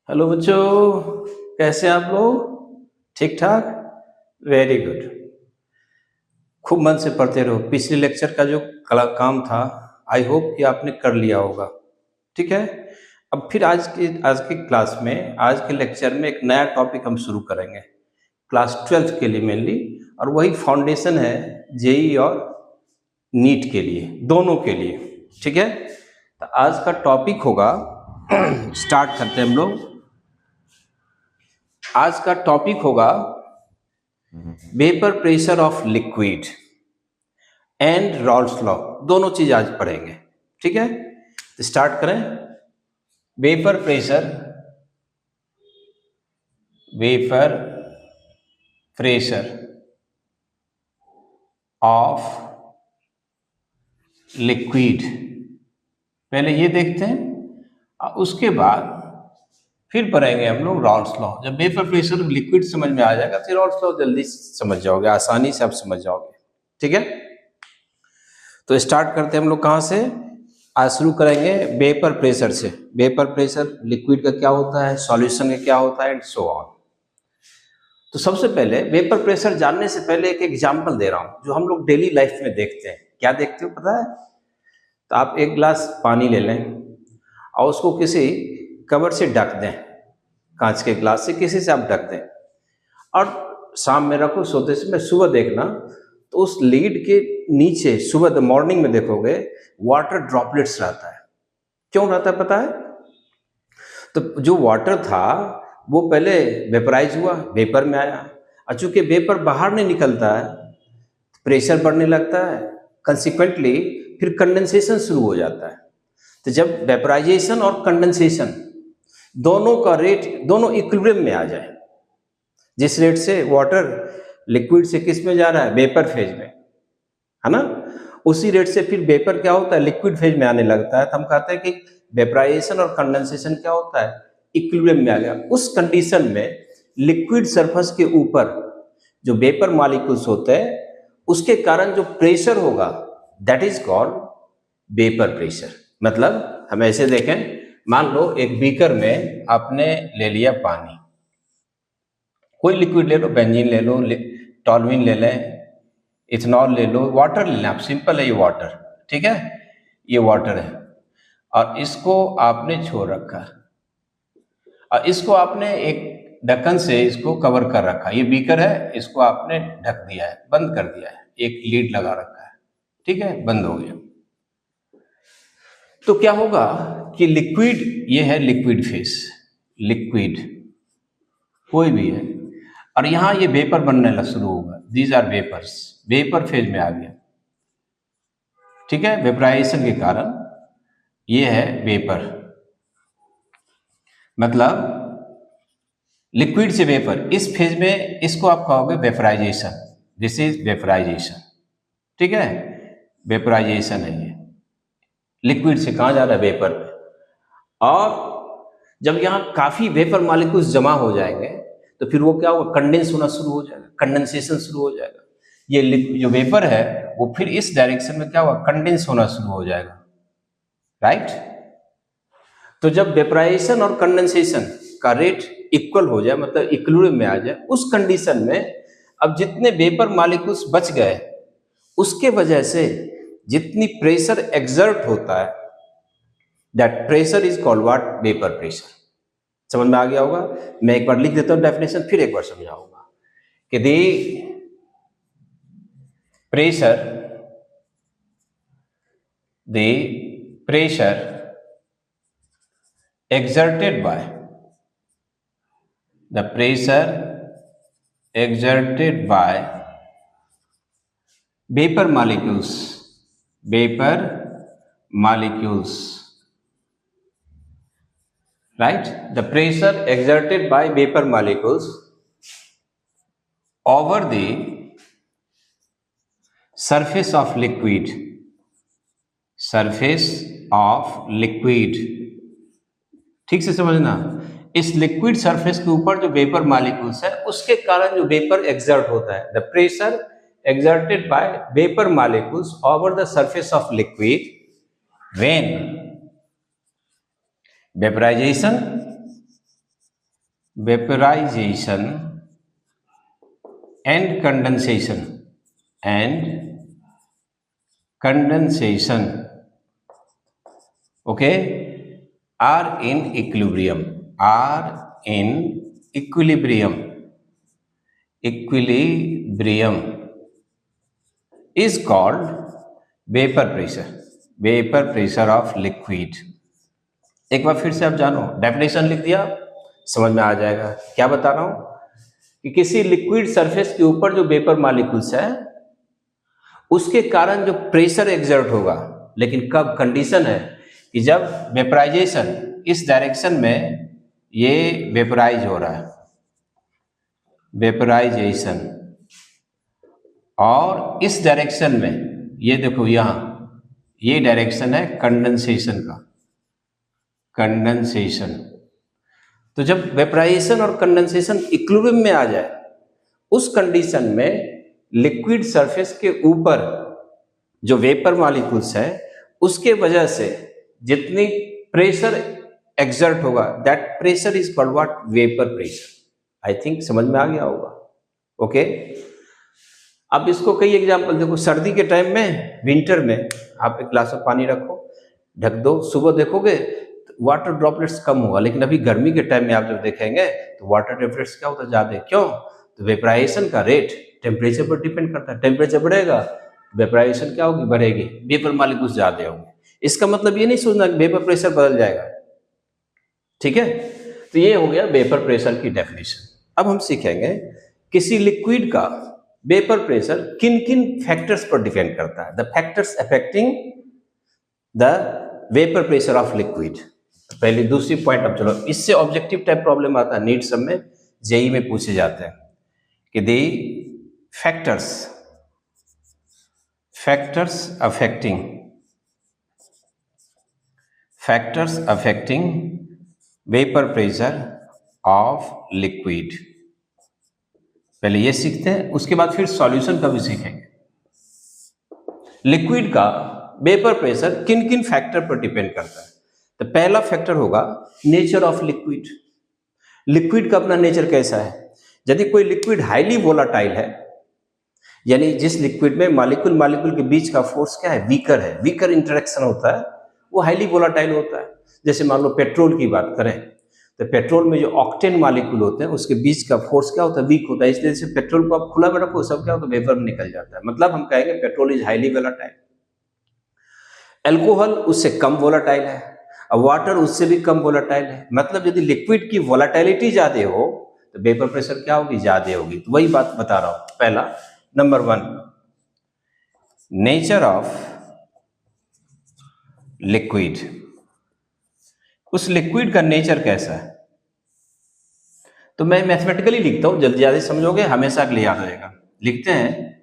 Hello बच्चों, कैसे हैं आप लोग? ठीक ठाक। Very good. खूब मन से पढ़ते रहो। पिछले लेक्चर का जो काम था, आई होप कि आपने कर लिया होगा। ठीक है। अब फिर आज की क्लास में, आज के लेक्चर में एक नया टॉपिक हम शुरू करेंगे क्लास 12th के लिए मेनली, और वही फाउंडेशन है जेई और नीट के लिए, दोनों के लिए। ठीक है। तो आज का टॉपिक होगा स्टार्ट करते हैं हम लोग। आज का टॉपिक होगा vapour pressure of liquid and Rawls law. दोनों चीज आज पढ़ेंगे। ठीक है, तो स्टार्ट करें। Vapour pressure, vapour pressure of liquid, पहले ये देखते हैं और उसके बाद फिर पढ़ेंगे हम लोग रॉल्स लॉ। जब वेपर प्रेशर ऑफ लिक्विड समझ में आ जाएगा फिर रॉल्स लॉ जल्दी समझ जाओगे, आसानी से आप समझ जाओगे। ठीक है, तो स्टार्ट करते हैं हम लोग कहाँ से। आज शुरू करेंगे वेपर प्रेशर से। वेपर प्रेशर लिक्विड का क्या होता है, सॉल्यूशन का क्या होता है, एंड सो ऑन। तो सबसे पहले वेपर प्रेशर जानने से पहले एक एग्जांपल दे रहा हूं जो हम लोग डेली लाइफ में देखते हैं। क्या देखते हो पता है? तो आप एक गिलास पानी ले लें और उसको किसी कवर से ढक दें, कांच के गिलास से किसी से आप ढक दें, और शाम में रखो सोते समय। सुबह देखना तो उस लीड के नीचे सुबह मॉर्निंग में देखोगे वाटर ड्रॉपलेट्स रहता है। क्यों रहता है पता है? तो जो वाटर था वो पहले वेपराइज हुआ, वेपर में आया, और चूंकि वेपर बाहर नहीं निकलता है, प्रेशर बढ़ने लगता है, कंसिक्वेंटली फिर कंडेंसेशन शुरू हो जाता है। तो जब वेपराइजेशन और कंडेंसेशन दोनों का रेट, दोनों इक्विलिब्रियम में आ जाए, जिस रेट से वाटर लिक्विड से किस में जा रहा है, वेपर फेज में, है ना, उसी रेट से फिर वेपर क्या होता है, लिक्विड फेज में आने लगता है। तो हम कहते हैं कि वेपराइजेशन और कंडेंसेशन क्या होता है, इक्विलिब्रियम में आ गया। उस कंडीशन में लिक्विड सरफेस के ऊपर जो वेपर मॉलिक्यूल्स होते हैं उसके कारण जो प्रेशर होगा that is called vapour pressure. मतलब हम ऐसे देखें, मान लो एक बीकर में आपने ले लिया पानी, कोई लिक्विड ले लो, बेंजीन ले लो, टॉल्यूइन ले लें, इथेनॉल ले लो, वाटर ले लें आप, सिंपल है ये वाटर। ठीक है, ये वाटर है और इसको आपने छोड़ रखा और इसको आपने एक ढक्कन से इसको कवर कर रखा। ये बीकर है, इसको आपने ढक दिया है, बंद कर दिया है, एक लीड लगा रखा है। ठीक है, बंद हो गया। तो क्या होगा कि लिक्विड, ये है लिक्विड फेस, लिक्विड कोई भी है, और यहां ये वेपर बनने शुरू होगा। These are vapours, vapour phase में आ गया। ठीक है, वेपराइजेशन के कारण ये है वेपर, मतलब लिक्विड से वेपर। इस फेज में इसको आप कहोगे वेपराइजेशन, दिस इज वेपराइजेशन। ठीक है, वेपराइजेशन है ये, लिक्विड से कहाँ जा रहा है, वेपर में। और जब यहाँ काफी वेपर मॉलिक्यूल्स जमा हो जाएंगे तो फिर वो क्या होगा, कंडेंस होना शुरू हो जाएगा, कंडेंसेशन शुरू हो जाएगा। ये जो वेपर है वो फिर इस डायरेक्शन में क्या होगा, कंडेंस होना शुरू हो जाएगा। राइट। तो जब वेपराइजेशन और कंडेंसेशन का रेट इक्वल हो जाए, मतलब इक्विलिब्रियम में आ जाए, उस कंडीशन में अब जितने वेपर मॉलिक्यूल्स बच गए उसके वजह से जितनी प्रेशर एक्सर्ट होता है that pressure is called what, vapour pressure. समझ में आ गया होगा? मैं एक बार लिख देता हूं डेफिनेशन, फिर एक बार समझाऊंगा कि the pressure, the pressure exerted by, the pressure exerted by vapor molecules, vapor molecules, right? The pressure exerted by vapor molecules over the surface of liquid, surface of liquid, ठीक से समझना। इस लिक्विड सरफेस के ऊपर जो vapour molecules है उसके कारण जो वेपर एक्सर्ट होता है, the pressure exerted by vapour molecules over the surface of liquid when vaporisation vaporisation and condensation okay are in equilibrium is called vapor pressure of liquid। एक बार फिर से आप जानो, डेफिनेशन लिख दिया, समझ में आ जाएगा क्या बता रहा हूं कि किसी लिक्विड सरफेस के ऊपर जो वेपर मॉलिक्यूल्स है उसके कारण जो प्रेशर एक्सर्ट होगा, लेकिन कब कंडीशन है कि जब वेपराइजेशन इस डायरेक्शन में ये वेपराइज हो रहा है, वेपराइजेशन, और इस डायरेक्शन में ये देखो यहां ये डायरेक्शन है कंडेंसेशन का, कंडेंसेशन। तो जब वेपराइजेशन और कंडेंसेशन इक्विलिब्रियम में आ जाए उस कंडीशन में लिक्विड सरफेस के ऊपर जो वेपर मॉलिक्यूल्स है उसके वजह से जितनी प्रेशर एक्सर्ट होगा that pressure is called what, vapour pressure. I think समझ में आ गया होगा। ओके अब इसको कई एग्जांपल देखो, सर्दी के टाइम में, विंटर में आप एक ग्लास में पानी रखो, ढक दो, सुबह देखोगे वाटर ड्रॉपलेट्स कम होगा, लेकिन अभी गर्मी के टाइम में आप जब देखेंगे तो वाटर ड्रॉपलेट्स क्या होता है, ज्यादा। क्यों? तो वेपराइजेशन का रेट टेम्परेचर पर डिपेंड करता है। टेम्परेचर बढ़ेगा वेपराइजेशन क्या होगी, बढ़ेगी, वेपर मॉलिक्यूल्स ज्यादा होंगे। इसका मतलब ये नहीं सोचना कि वेपर प्रेशर बदल जाएगा, ठीक है। तो ये हो गया वेपर प्रेशर की डेफिनेशन। अब हम सीखेंगे किसी लिक्विड का वेपर प्रेशर किन किन फैक्टर्स पर डिपेंड करता है, the factors affecting the vapour pressure of liquid. पहले दूसरी पॉइंट, अब चलो इससे ऑब्जेक्टिव टाइप प्रॉब्लम आता है, नीट सब में, जेई में पूछे जाते हैं कि the factors affecting vapour pressure of liquid. पहले ये सीखते हैं, उसके बाद फिर सॉल्यूशन का भी सीखेंगे। लिक्विड का वेपर प्रेशर किन किन फैक्टर पर डिपेंड करता है। तो पहला फैक्टर होगा नेचर ऑफ लिक्विड। लिक्विड का अपना नेचर कैसा है। यदि कोई लिक्विड हाईली वोलाटाइल है, यानी जिस लिक्विड में मॉलिक्यूल के बीच का फोर्स क्या है, वीकर इंटरेक्शन होता है, वो हाईली वोलाटाइल होता है। जैसे मान लो पेट्रोल की बात करें तो पेट्रोल में जो ऑक्टेन मॉलिक्यूल होते हैं उसके बीच का फोर्स क्या होता है, वीक होता है। इसलिए जैसे पेट्रोल को आप खुला में रखो सब क्या होता है, वेपर में निकल जाता है। मतलब हम कहेंगे petrol is highly volatile. Alcohol उससे कम वोलाटाइल है, और वाटर उससे भी कम वोलाटाइल है। मतलब यदि लिक्विड की वोलाटिलिटी ज्यादा हो तो वेपर प्रेशर क्या होगी, ज्यादा होगी। तो वही बात बता रहा हूं। पहला नंबर 1, नेचर ऑफ लिक्विड। उस लिक्विड का नेचर कैसा है। तो मैं मैथमेटिकली लिखता हूं, जल्दी जल्दी समझोगे, हमेशा के लिए याद रहेगा। लिखते हैं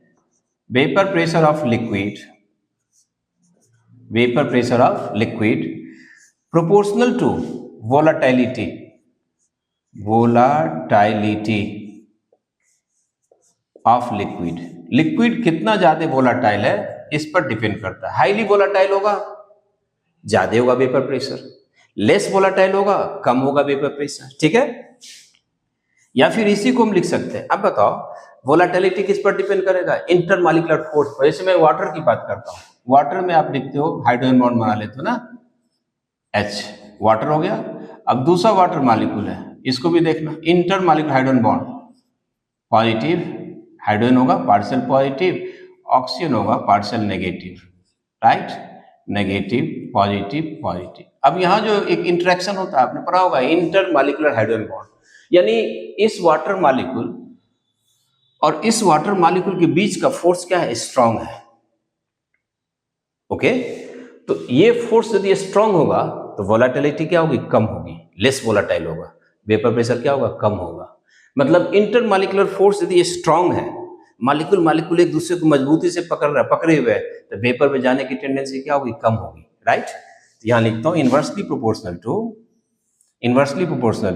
vapour pressure of liquid proportional to volatility of liquid. Liquid कितना ज्यादा वोलाटाइल है इस पर डिपेंड करता है। हाईली वोलाटाइल होगा ज्यादा होगा वेपर प्रेशर, लेस वोलाटाइल होगा कम होगा वेपर प्रेशर, ठीक है। या फिर इसी को हम लिख सकते हैं, अब बताओ वोलाटिलिटी किस पर डिपेंड करेगा, इंटरमॉलिक्यूलर फोर्स पर। जैसे मैं वाटर की बात करता हूं, वाटर में आप लिखते हो हाइड्रोजन बॉन्ड बना लेते हो ना, H, वाटर हो गया। अब दूसरा वाटर मॉलिक्यूल है, इसको भी देखना, intermolecular hydrogen bond, positive hydrogen होगा पार्शियल पॉजिटिव, ऑक्सीजन होगा partial negative, right, negative positive. अब यहां जो एक इंटरेक्शन होता है आपने पढ़ा होगा, इंटरमॉलिक्यूलर हाइड्रोजन बॉन्ड, यानी इस वाटर मॉलिक्यूल और इस वाटर मॉलिक्यूल के बीच का फोर्स क्या है, स्ट्रांग है। ओके, तो ये फोर्स यदि स्ट्रांग होगा तो वोलाटिलिटी क्या होगी, कम होगी, लेस वोलाटाइल होगा, वेपर प्रेशर क्या होगा, कम होगा। मतलब इंटरमॉलिक्यूलर फोर्स यदि स्ट्रांग है, मॉलिक्यूल एक दूसरे को मजबूती से पकड़े हुए, तो वेपर में जाने की टेंडेंसी क्या होगी, कम होगी, राइट। तो यहां लिखता हूं inversely proportional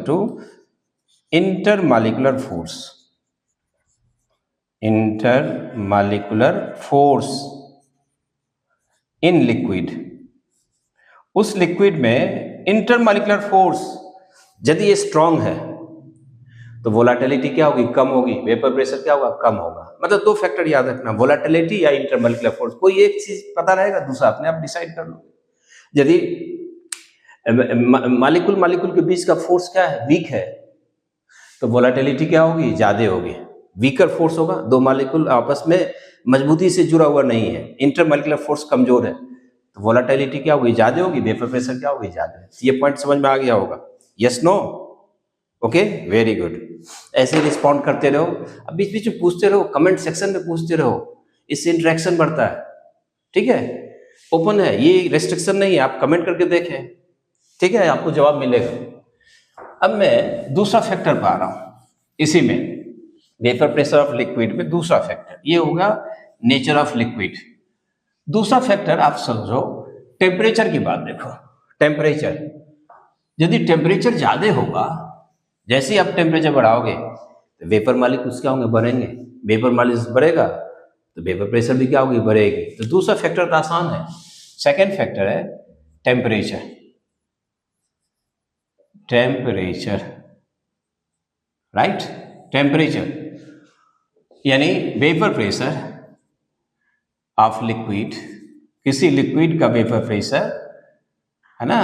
to intermolecular force in liquid. उस लिक्विड में इंटरमॉलिक्यूलर फोर्स यदि ये स्ट्रांग है तो वोलेटिलिटी क्या होगी, कम होगी, वेपर प्रेशर क्या होगा, कम होगा। मतलब दो फैक्टर याद रखना, वोलेटिलिटी या इंटरमोलिकुलर फोर्स, कोई एक चीज पता रहेगा, दूसरा अपने आप डिसाइड कर लो। यदि मालिक्यूल के बीच का फोर्स क्या है, वीक है, तो वोलेटिलिटी क्या होगी, ज्यादा होगी, वीकर फोर्स होगा, दो मालिक्यूल आपस में मजबूती से जुड़ा हुआ नहीं है, इंटरमोलिकुलर फोर्स कमजोर है, तो वोलेटिलिटी क्या होगी, ज्यादा होगी, वेपर प्रेशर क्या होगी, ज्यादा। ये पॉइंट समझ में आ गया होगा, yes no, okay, very good. ऐसे रिस्पॉन्ड करते रहो, अब बीच बीच में पूछते रहो, कमेंट सेक्शन में पूछते रहो, इससे इंटरेक्शन बढ़ता है, ठीक है, ओपन है, ये रेस्ट्रिक्शन नहीं है, आप कमेंट करके देखें, ठीक है, आपको जवाब मिलेगा। अब मैं दूसरा फैक्टर पा रहा हूं इसी में, वेपर प्रेशर ऑफ लिक्विड में दूसरा फैक्टर, ये होगा नेचर ऑफ लिक्विड। दूसरा फैक्टर आप समझो, टेम्परेचर की बात देखो, टेम्परेचर, यदि टेम्परेचर ज्यादा होगा, जैसे ही आप टेम्परेचर बढ़ाओगे तो वेपर मॉलिक्यूल्स क्या होंगे, बढ़ेंगे, वेपर मॉलिक्यूल्स बढ़ेगा तो वेपर प्रेशर भी क्या होगी, बढ़ेगी। तो दूसरा फैक्टर तो आसान है। सेकेंड फैक्टर है टेम्परेचर, टेम्परेचर, राइट, टेम्परेचर यानी वेपर प्रेशर ऑफ लिक्विड, किसी लिक्विड का वेपर प्रेशर है ना,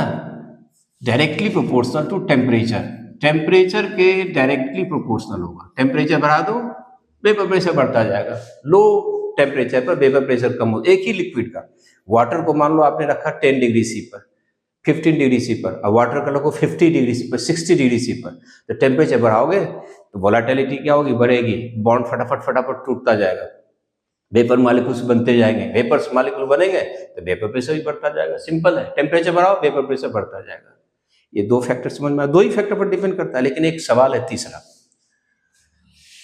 directly proportional to temperature, temperature के डायरेक्टली प्रोपोर्शनल होगा। टेम्परेचर बढ़ा दो, वेपर प्रेशर बढ़ता जाएगा, लो टेम्परेचर पर वेपर प्रेशर कम हो। एक ही लिक्विड का, वाटर को मान लो आपने रखा 10 डिग्री सी पर, 15 डिग्री सी पर, और वाटर का रखो 50 डिग्री सी पर, 60 डिग्री सी पर, तो टेम्परेचर बढ़ाओगे तो वोलेटिलिटी क्या होगी, बढ़ेगी, बॉन्ड फटाफट टूटता जाएगा, वेपर मॉलिक्यूल्स बनते जाएंगे, वेपर्स मॉलिक्यूल बनेंगे तो वेपर प्रेशर भी बढ़ता जाएगा। सिंपल है, टेम्परेचर बढ़ाओ वेपर प्रेशर बढ़ता जाएगा। ये दो फैक्टर समझ में, दो ही फैक्टर पर डिपेंड करता है, लेकिन एक सवाल है तीसरा।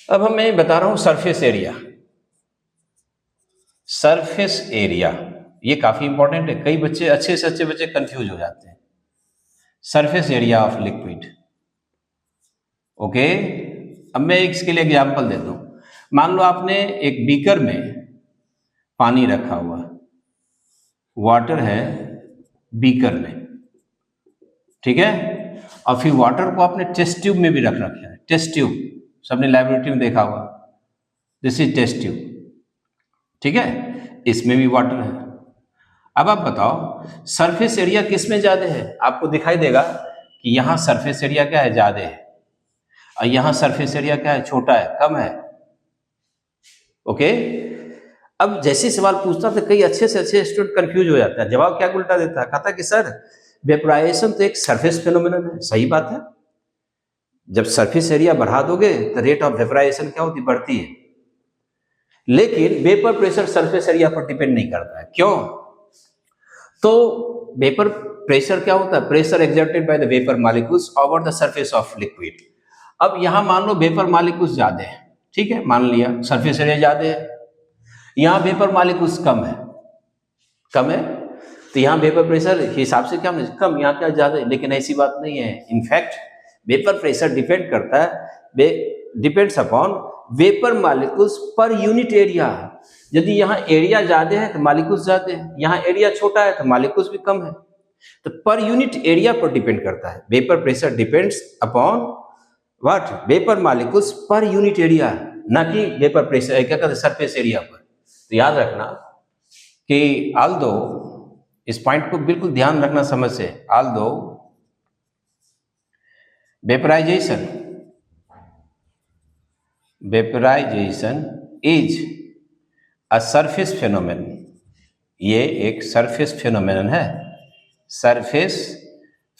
अब हम मैं बता रहा हूं सरफेस एरिया, सरफेस एरिया ये काफी इंपॉर्टेंट है, कई बच्चे अच्छे से अच्छे बच्चे कंफ्यूज हो जाते हैं। Surface area of liquid, okay. अब मैं इसके लिए एग्जांपल देता हूं, मान लो आपने एक बीकर में पानी रखा हुआ, वाटर है बीकर में, ठीक है, और फिर वाटर को आपने टेस्ट ट्यूब में भी रख रखा है, टेस्ट ट्यूब सबने लैबोरेटरी में देखा होगा, दिस इज टेस्ट ट्यूब, ठीक है, इसमें भी वाटर है। अब आप बताओ सरफेस एरिया किस में ज्यादा है, आपको दिखाई देगा कि यहां सरफेस एरिया क्या है, ज्यादा है, और यहां सरफेस एरिया क्या है, छोटा है, कम है, ओके। अब जैसे सवाल पूछता तो कई अच्छे से अच्छे स्टूडेंट कंफ्यूज हो जाता है, जवाब क्या उल्टा देता है, कहता कि सर वेपराइजेशन तो एक सरफेस फिनोमिनन है। सही बात है, जब सरफेस एरिया बढ़ा दोगे तो रेट ऑफ वेपराइजेशन क्या होती, बढ़ती है, लेकिन वेपर प्रेशर सरफेस एरिया पर डिपेंड नहीं करता है। क्यों? तो वेपर प्रेशर क्या होता है, pressure exerted by the vapour molecules over the surface of liquid. अब यहां मान लो वेपर मॉलिक्यूल्स ज्यादा है, ठीक है, मान लिया सरफेस एरिया ज्यादा है, यहां वेपर मॉलिक्यूल्स कम है, कम है, तो यहां वेपर प्रेशर के हिसाब से क्या कम, यहां क्या ज्यादा है, लेकिन ऐसी बात नहीं है। इनफैक्ट वेपर प्रेशर डिपेंड करता है, depends upon vapour molecules per unit area. यदि यहाँ एरिया ज्यादा है तो मॉलिक्यूल्स ज्यादा है, यहाँ एरिया छोटा है तो मॉलिक्यूल्स भी कम है, तो पर यूनिट एरिया पर डिपेंड करता है। Vapour pressure depends upon what, vapour molecules per unit area, ना कि वेपर प्रेशर क्या कहते हैं, सरफेस एरिया पर। तो याद रखना कि ऑल्दो, इस पॉइंट को बिल्कुल ध्यान रखना समझ से, although vaporisation is a surface phenomenon, ये एक सरफेस फेनोमेनन है, surface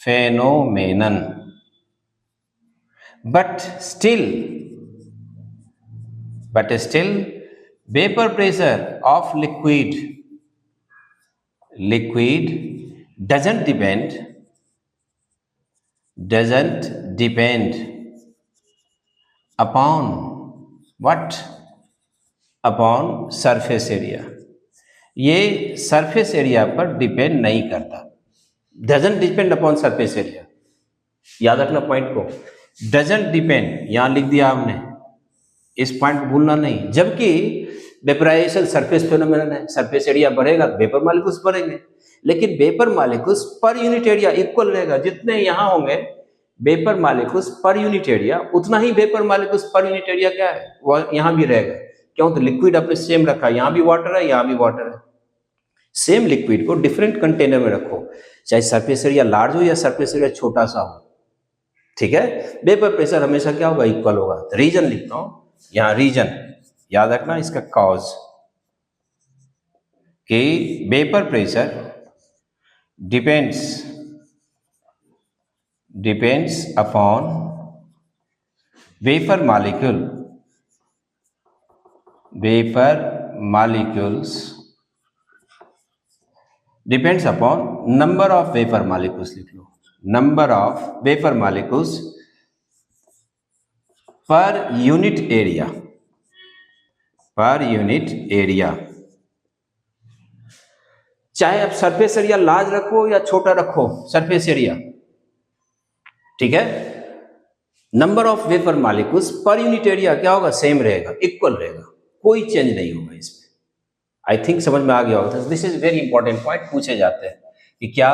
phenomenon, but still vapour pressure of liquid doesn't depend upon what, upon surface area। ये सरफेस एरिया पर डिपेंड नहीं करता, doesn't depend upon surface area। याद रखना point को, doesn't depend यहां लिख दिया आपने, इस पॉइंट को भूलना नहीं। जबकि वेपराइजेशन सरफेस फेनोमेनन है, सरफेस एरिया बढ़ेगा तो वेपर मॉलिक्यूल्स बढ़ेंगे, लेकिन vapour molecules per unit area equal रहेगा, जितने यहां होंगे vapour molecules per unit area, उतना ही vapour molecules per unit area क्या है वो यहाँ भी रहेगा। क्यों? तो लिक्विड आपने सेम रखा, यहाँ भी वाटर है, यहाँ भी वाटर है। सेम लिक्विड को डिफरेंट कंटेनर में रखो, चाहे सरफेस एरिया लार्ज हो या सरफेस एरिया छोटा सा हो, ठीक है, वेपर प्रेशर हमेशा क्या होगा? इक्वल होगा। तो रीजन लिखता हूं यहाँ, रीजन याद रखना, इसका कॉज कि vapour pressure depends upon vapour molecules depends upon number of vapour molecules, लिख लो, number of vapour molecules per unit area. चाहे आप सरफेस एरिया लार्ज रखो या छोटा रखो सरफेस एरिया, ठीक है, number of vapour molecules per unit area क्या होगा? सेम रहेगा, इक्वल रहेगा, कोई चेंज नहीं होगा इसमें। आई थिंक समझ में आ गया होगा। This is very important point, पूछे जाते हैं कि क्या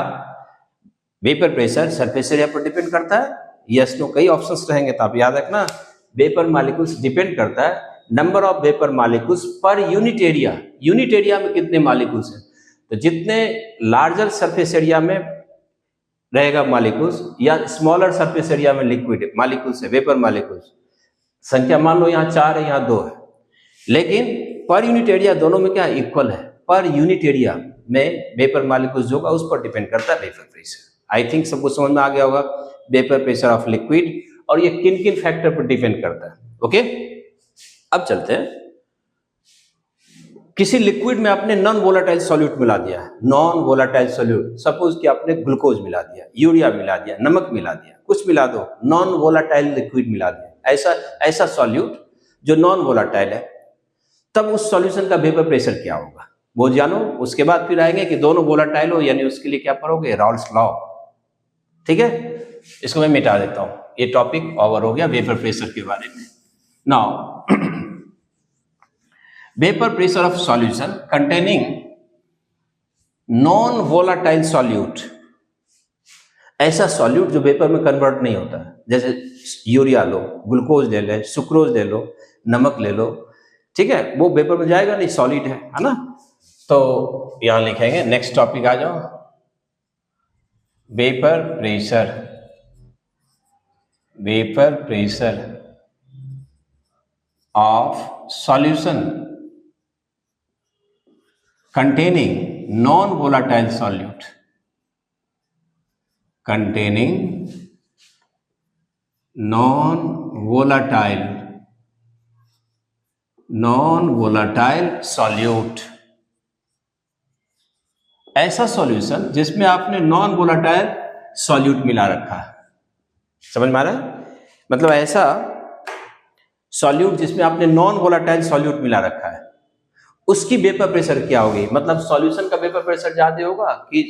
वेपर प्रेशर सरफेस एरिया पर डिपेंड करता है? यस नो, कई ऑप्शंस रहेंगे, तो आप याद रखना वेपर मॉलिक्यूल्स डिपेंड करता है number of vapour molecules per unit area. Unit area में कितने मॉलिक्यूल्स हैं? तो जितने लार्जर सरफेस एरिया में रहेगा मॉलिक्यूल्स या स्मॉलर सरफेस एरिया में लिक्विड मॉलिक्यूल्स है, वेपर मॉलिक्यूल्स संख्या मान लो यहाँ 4 है, यहाँ 2 है, लेकिन पर यूनिट एरिया दोनों में क्या इक्वल है। पर यूनिट एरिया में वेपर मॉलिक्यूल्स जो होगा उस पर डिपेंड करता है वेपर प्रेशर। आई थिंक सबको समझ में आ गया होगा वेपर प्रेशर ऑफ लिक्विड, और ये किन किन फैक्टर पर डिपेंड करता है। ओके, अब चलते हैं, किसी लिक्विड में आपने नॉन वोलाटाइल सॉल्यूट मिला दिया है, नॉन वोलाटाइल सॉल्यूट, सपोज कि आपने ग्लूकोज मिला दिया, यूरिया मिला दिया, नमक मिला दिया, कुछ मिला दो, नॉन वोलाटाइल लिक्विड मिला दिया, ऐसा सॉल्यूट जो नॉन वोलाटाइल है, तब उस सॉल्यूशन का वेपर प्रेशर क्या होगा वो जानो। उसके बाद फिर आएंगे कि दोनों वोलाटाइल हो, यानी उसके लिए क्या पढ़ोगे? रॉल्स लॉ, ठीक है। इसको मैं मिटा देता हूं, ये टॉपिक ओवर हो गया वेपर प्रेशर के बारे में। Now vapour pressure of solution containing non volatile solute, ऐसा सॉल्यूट जो वेपर में कन्वर्ट नहीं होता है, जैसे यूरिया लो, ग्लूकोज ले ले, सुक्रोज ले लो, नमक ले लो, ठीक है, वो वेपर में जाएगा नहीं, सॉलिड है ना। तो यहां लिखेंगे, नेक्स्ट टॉपिक आ जाओ, vapour pressure of solution containing non-volatile solute, non-volatile solute, ऐसा सॉल्यूशन जिसमें आपने नॉन वोलाटाइल सॉल्यूट मिला रखा है। समझ में आ रहा है? मतलब ऐसा सॉल्यूट जिसमें आपने नॉन वोलाटाइल सॉल्यूट मिला रखा है, उसकी वेपर प्रेशर क्या होगी? मतलब सॉल्यूशन का वेपर प्रेशर ज्यादा होगा कि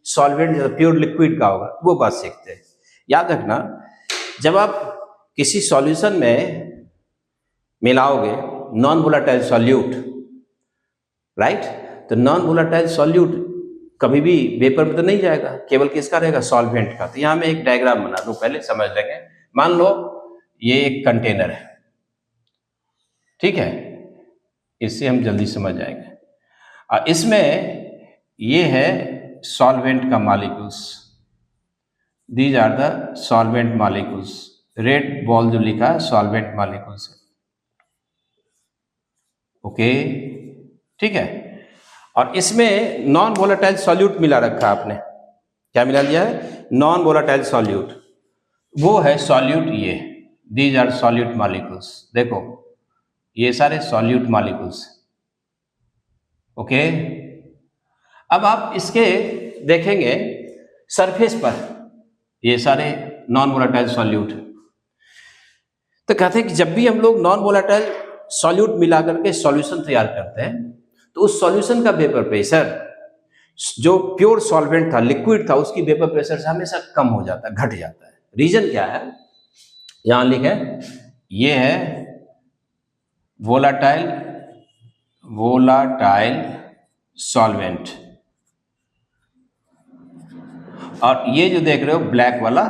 सॉल्वेंट प्योर लिक्विड का होगा, वो बात सीखते हैं। याद रखना, जब आप किसी सॉल्यूशन में मिलाओगे नॉन वोलाटाइल सॉल्यूट, राइट, तो नॉन वोलाटाइल सॉल्यूट कभी भी वेपर में तो नहीं जाएगा, केवल किसका रहेगा? सॉल्वेंट का। तो यहां मैं एक डायग्राम बना दूं, पहले समझ लेंगे। मान लो ये एक कंटेनर है, ठीक है, इससे हम जल्दी समझ जाएंगे। इसमें ये है सॉल्वेंट का molecules, these are the solvent molecules, red ball जो लिखा है सॉल्वेंट मॉलिक्यूल्स है, ओके, ठीक है। और इसमें नॉन वोलाटाइल सॉल्यूट मिला रखा है आपने, क्या मिला दिया है? नॉन वोलाटाइल सॉल्यूट, वो है सॉल्यूट, ये दीज आर सॉल्यूट मॉलिक्यूल्स, देखो ये सारे सॉल्यूट मॉलिक्यूल्स, ओके। अब आप इसके देखेंगे सरफेस पर ये सारे नॉन वोलाटाइल सॉल्यूट है। तो कहते हैं कि जब भी हम लोग नॉन वोलाटाइल सॉल्यूट मिला करके सॉल्यूशन तैयार करते हैं, तो उस सॉल्यूशन का वेपर प्रेशर जो प्योर सॉल्वेंट था, लिक्विड था, उसकी वेपर प्रेशर से हमेशा कम हो जाता है, घट जाता है। रीजन क्या है? यहां लिखे, ये है वोलाटाइल सॉल्वेंट, और ये जो देख रहे हो ब्लैक वाला,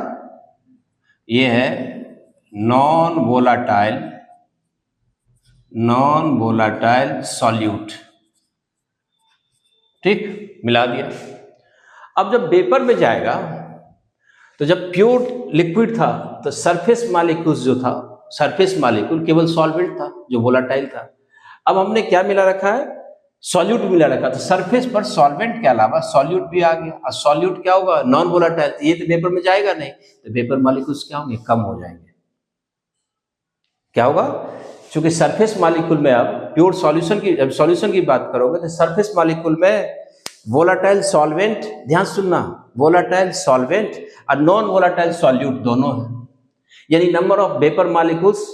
ये है नॉन वोलाटाइल सॉल्यूट। ठीक, मिला दिया। अब जब वेपर में जाएगा तो जब प्योर लिक्विड था तो सरफेस मॉलिक्यूल्स जो था, सरफेस मॉलिक्यूल केवल सॉल्वेंट था जो वोलाटाइल था। अब हमने क्या मिला रखा है, सॉल्यूट मिला रखा, तो सरफेस पर सॉल्वेंट के अलावा सॉल्यूट भी आ गया। और सॉल्यूट क्या होगा, नॉन वोलाटाइल, ये तो वेपर में जाएगा नहीं, तो वेपर मॉलिक्यूल्स क्या होंगे, कम हो जाएंगे। क्या होगा, क्योंकि सरफेस मॉलिक्यूल में अब प्योर सॉल्यूशन की, जब सॉल्यूशन की बात करोगे तो सरफेस मॉलिक्यूल में वोलाटाइल सॉल्वेंट, ध्यान सुनना, वोलाटाइल सॉल्वेंट और नॉन वोलाटाइल सॉल्यूट दोनों है। यानी number of vapour molecules,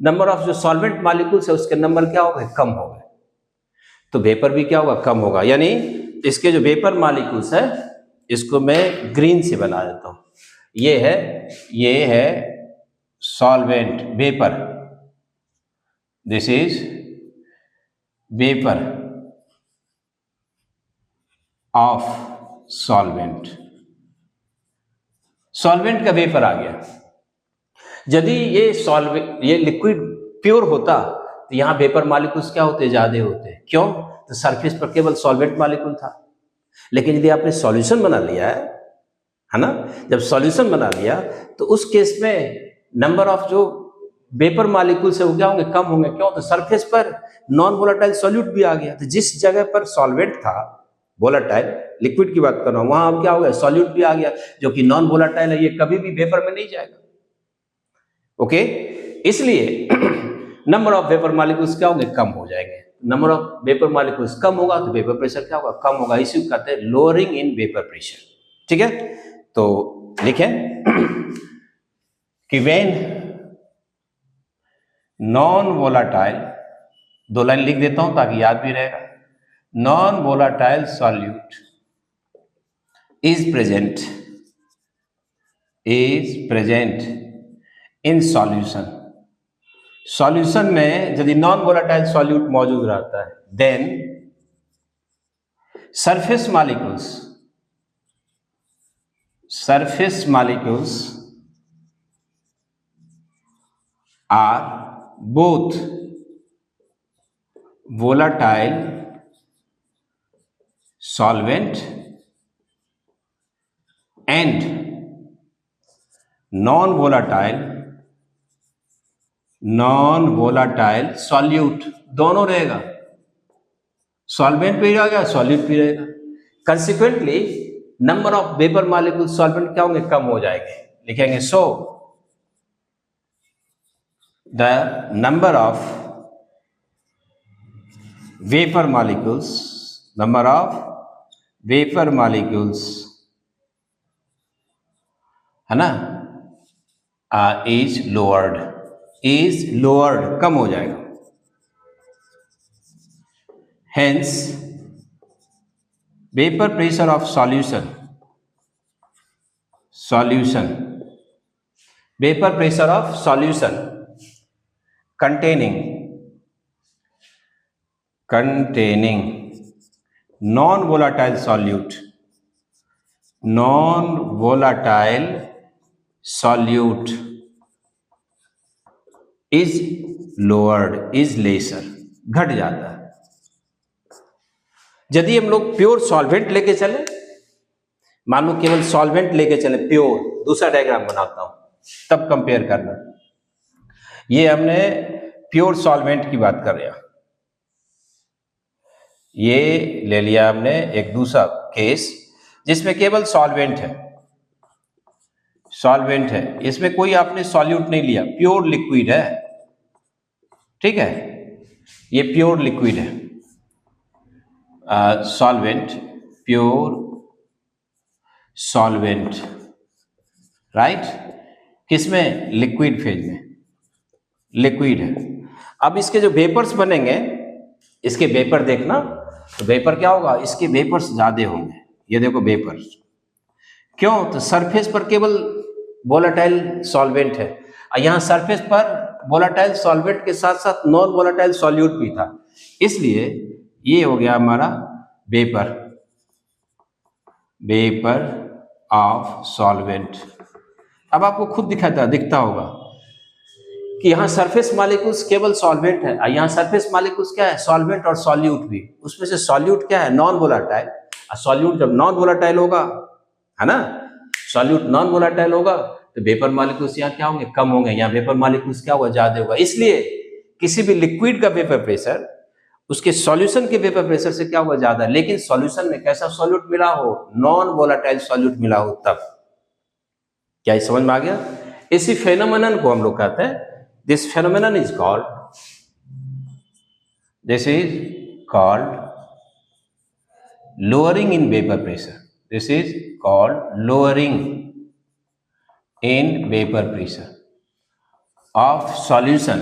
number of जो सॉल्वेंट मॉलिक्यूल्स है उसके नंबर क्या हो गए, कम हो गए, तो वेपर भी क्या होगा, कम होगा। यानी इसके जो वेपर मॉलिक्यूल्स है इसको मैं ग्रीन से बना देता हूं। ये है solvent, vapour, this is vapour of solvent. Solvent का वेपर आ गया। यदि ये लिक्विड प्योर होता तो यहां वेपर मॉलिक्यूल्स क्या होते, ज्यादा होते। क्यों, तो सरफेस पर केवल सॉल्वेंट मॉलिक्यूल था। लेकिन यदि आपने सॉल्यूशन बना लिया है ना, जब सॉल्यूशन बना लिया तो उस केस में नंबर ऑफ जो वेपर मॉलिक्यूल्स है वो क्या होंगे, कम होंगे। क्यों, तो सरफेस पर नॉन वोलाटाइल सॉल्यूट भी आ गया। तो जिस जगह पर सॉल्वेंट था, वोलाटाइल लिक्विड की बात कर रहा हूं, वहां अब क्या हो गया, सॉल्यूट भी आ गया, जो कि नॉन वोलाटाइल है, ये कभी भी वेपर में नहीं जाएगा। ओके, इसलिए नंबर ऑफ वेपर मॉलिक्यूल्स क्या होंगे, कम हो जाएंगे। नंबर ऑफ वेपर मॉलिक्यूल्स कम होगा तो वेपर प्रेशर क्या होगा, कम होगा। इसी को कहते हैं लोअरिंग इन वेपर प्रेशर। ठीक है, तो लिखें कि व्हेन नॉन वोलाटाइल, दो लाइन लिख देता हूं ताकि याद भी रहेगा, non volatile solute is present in solution. Solution में यदि नॉन वोलाटाइल सॉल्यूट मौजूद रहता है, then surface molecules are both volatile solvent and non-volatile solute, दोनों रहेगा, सॉल्वेंट भी रहेगा, सॉल्यूट भी रहेगा। Consequently number of vapour molecule solvent क्या होंगे, कम हो जाएंगे। लिखेंगे so the number of vapour molecules है ना, इज लोअर्ड, कम हो जाएगा। Hence vapour pressure of vapour pressure of solution containing non-volatile solute is lesser, घट जाता है। यदि हम लोग प्योर सॉल्वेंट लेके चले, मान लो केवल सॉल्वेंट लेके चले प्योर, दूसरा डायग्राम बनाता हूं तब कंपेयर करना। ये हमने प्योर सॉल्वेंट की बात कर रहे हैं, ये ले लिया हमने एक दूसरा केस जिसमें केवल सॉल्वेंट है, इसमें कोई आपने सॉल्यूट नहीं लिया, प्योर लिक्विड है। ठीक है, ये प्योर लिक्विड है, सॉल्वेंट, प्योर सॉल्वेंट, राइट, किसमें, लिक्विड फेज में, लिक्विड है। अब इसके जो वेपर्स बनेंगे, इसके वेपर देखना, तो वेपर क्या होगा, इसके वेपर्स ज्यादा होंगे। ये देखो वेपर्स, क्यों, तो सरफेस पर केवल वोलाटाइल सॉल्वेंट है, और यहां सरफेस पर वोलाटाइल सॉल्वेंट के साथ साथ नॉन वोलाटाइल सॉल्यूट भी था, इसलिए ये हो गया हमारा वेपर ऑफ सॉल्वेंट। अब आपको खुद दिखता होगा कि यहाँ सरफेस मॉलिक्यूल्स केवल सॉल्वेंट है, यहाँ सरफेस मॉलिक्यूल्स क्या है, सॉल्वेंट और सॉल्यूट भी। उसमें से सॉल्यूट क्या है, नॉन वोलाटाइल। सॉल्यूट जब नॉन वोलाटाइल होगा, है ना, सॉल्यूट नॉन वोलाटाइल होगा, तो वेपर मॉलिक्यूल्स यहाँ क्या होंगे, कम होंगे, यहाँ वेपर मॉलिक्यूल्स क्या होगा, ज्यादा होगा। इसलिए किसी भी लिक्विड का वेपर प्रेशर उसके सॉल्यूशन के वेपर प्रेशर से क्या होगा, ज्यादा। लेकिन सॉल्यूशन में कैसा सॉल्यूट मिला हो, नॉन वोलाटाइल सॉल्यूट मिला हो तब। क्या ये समझ में आ गया? इसी फेनोमेनन को हम लोग कहते हैं, this phenomenon is called lowering in vapor pressure. This is called lowering in vapor pressure of solution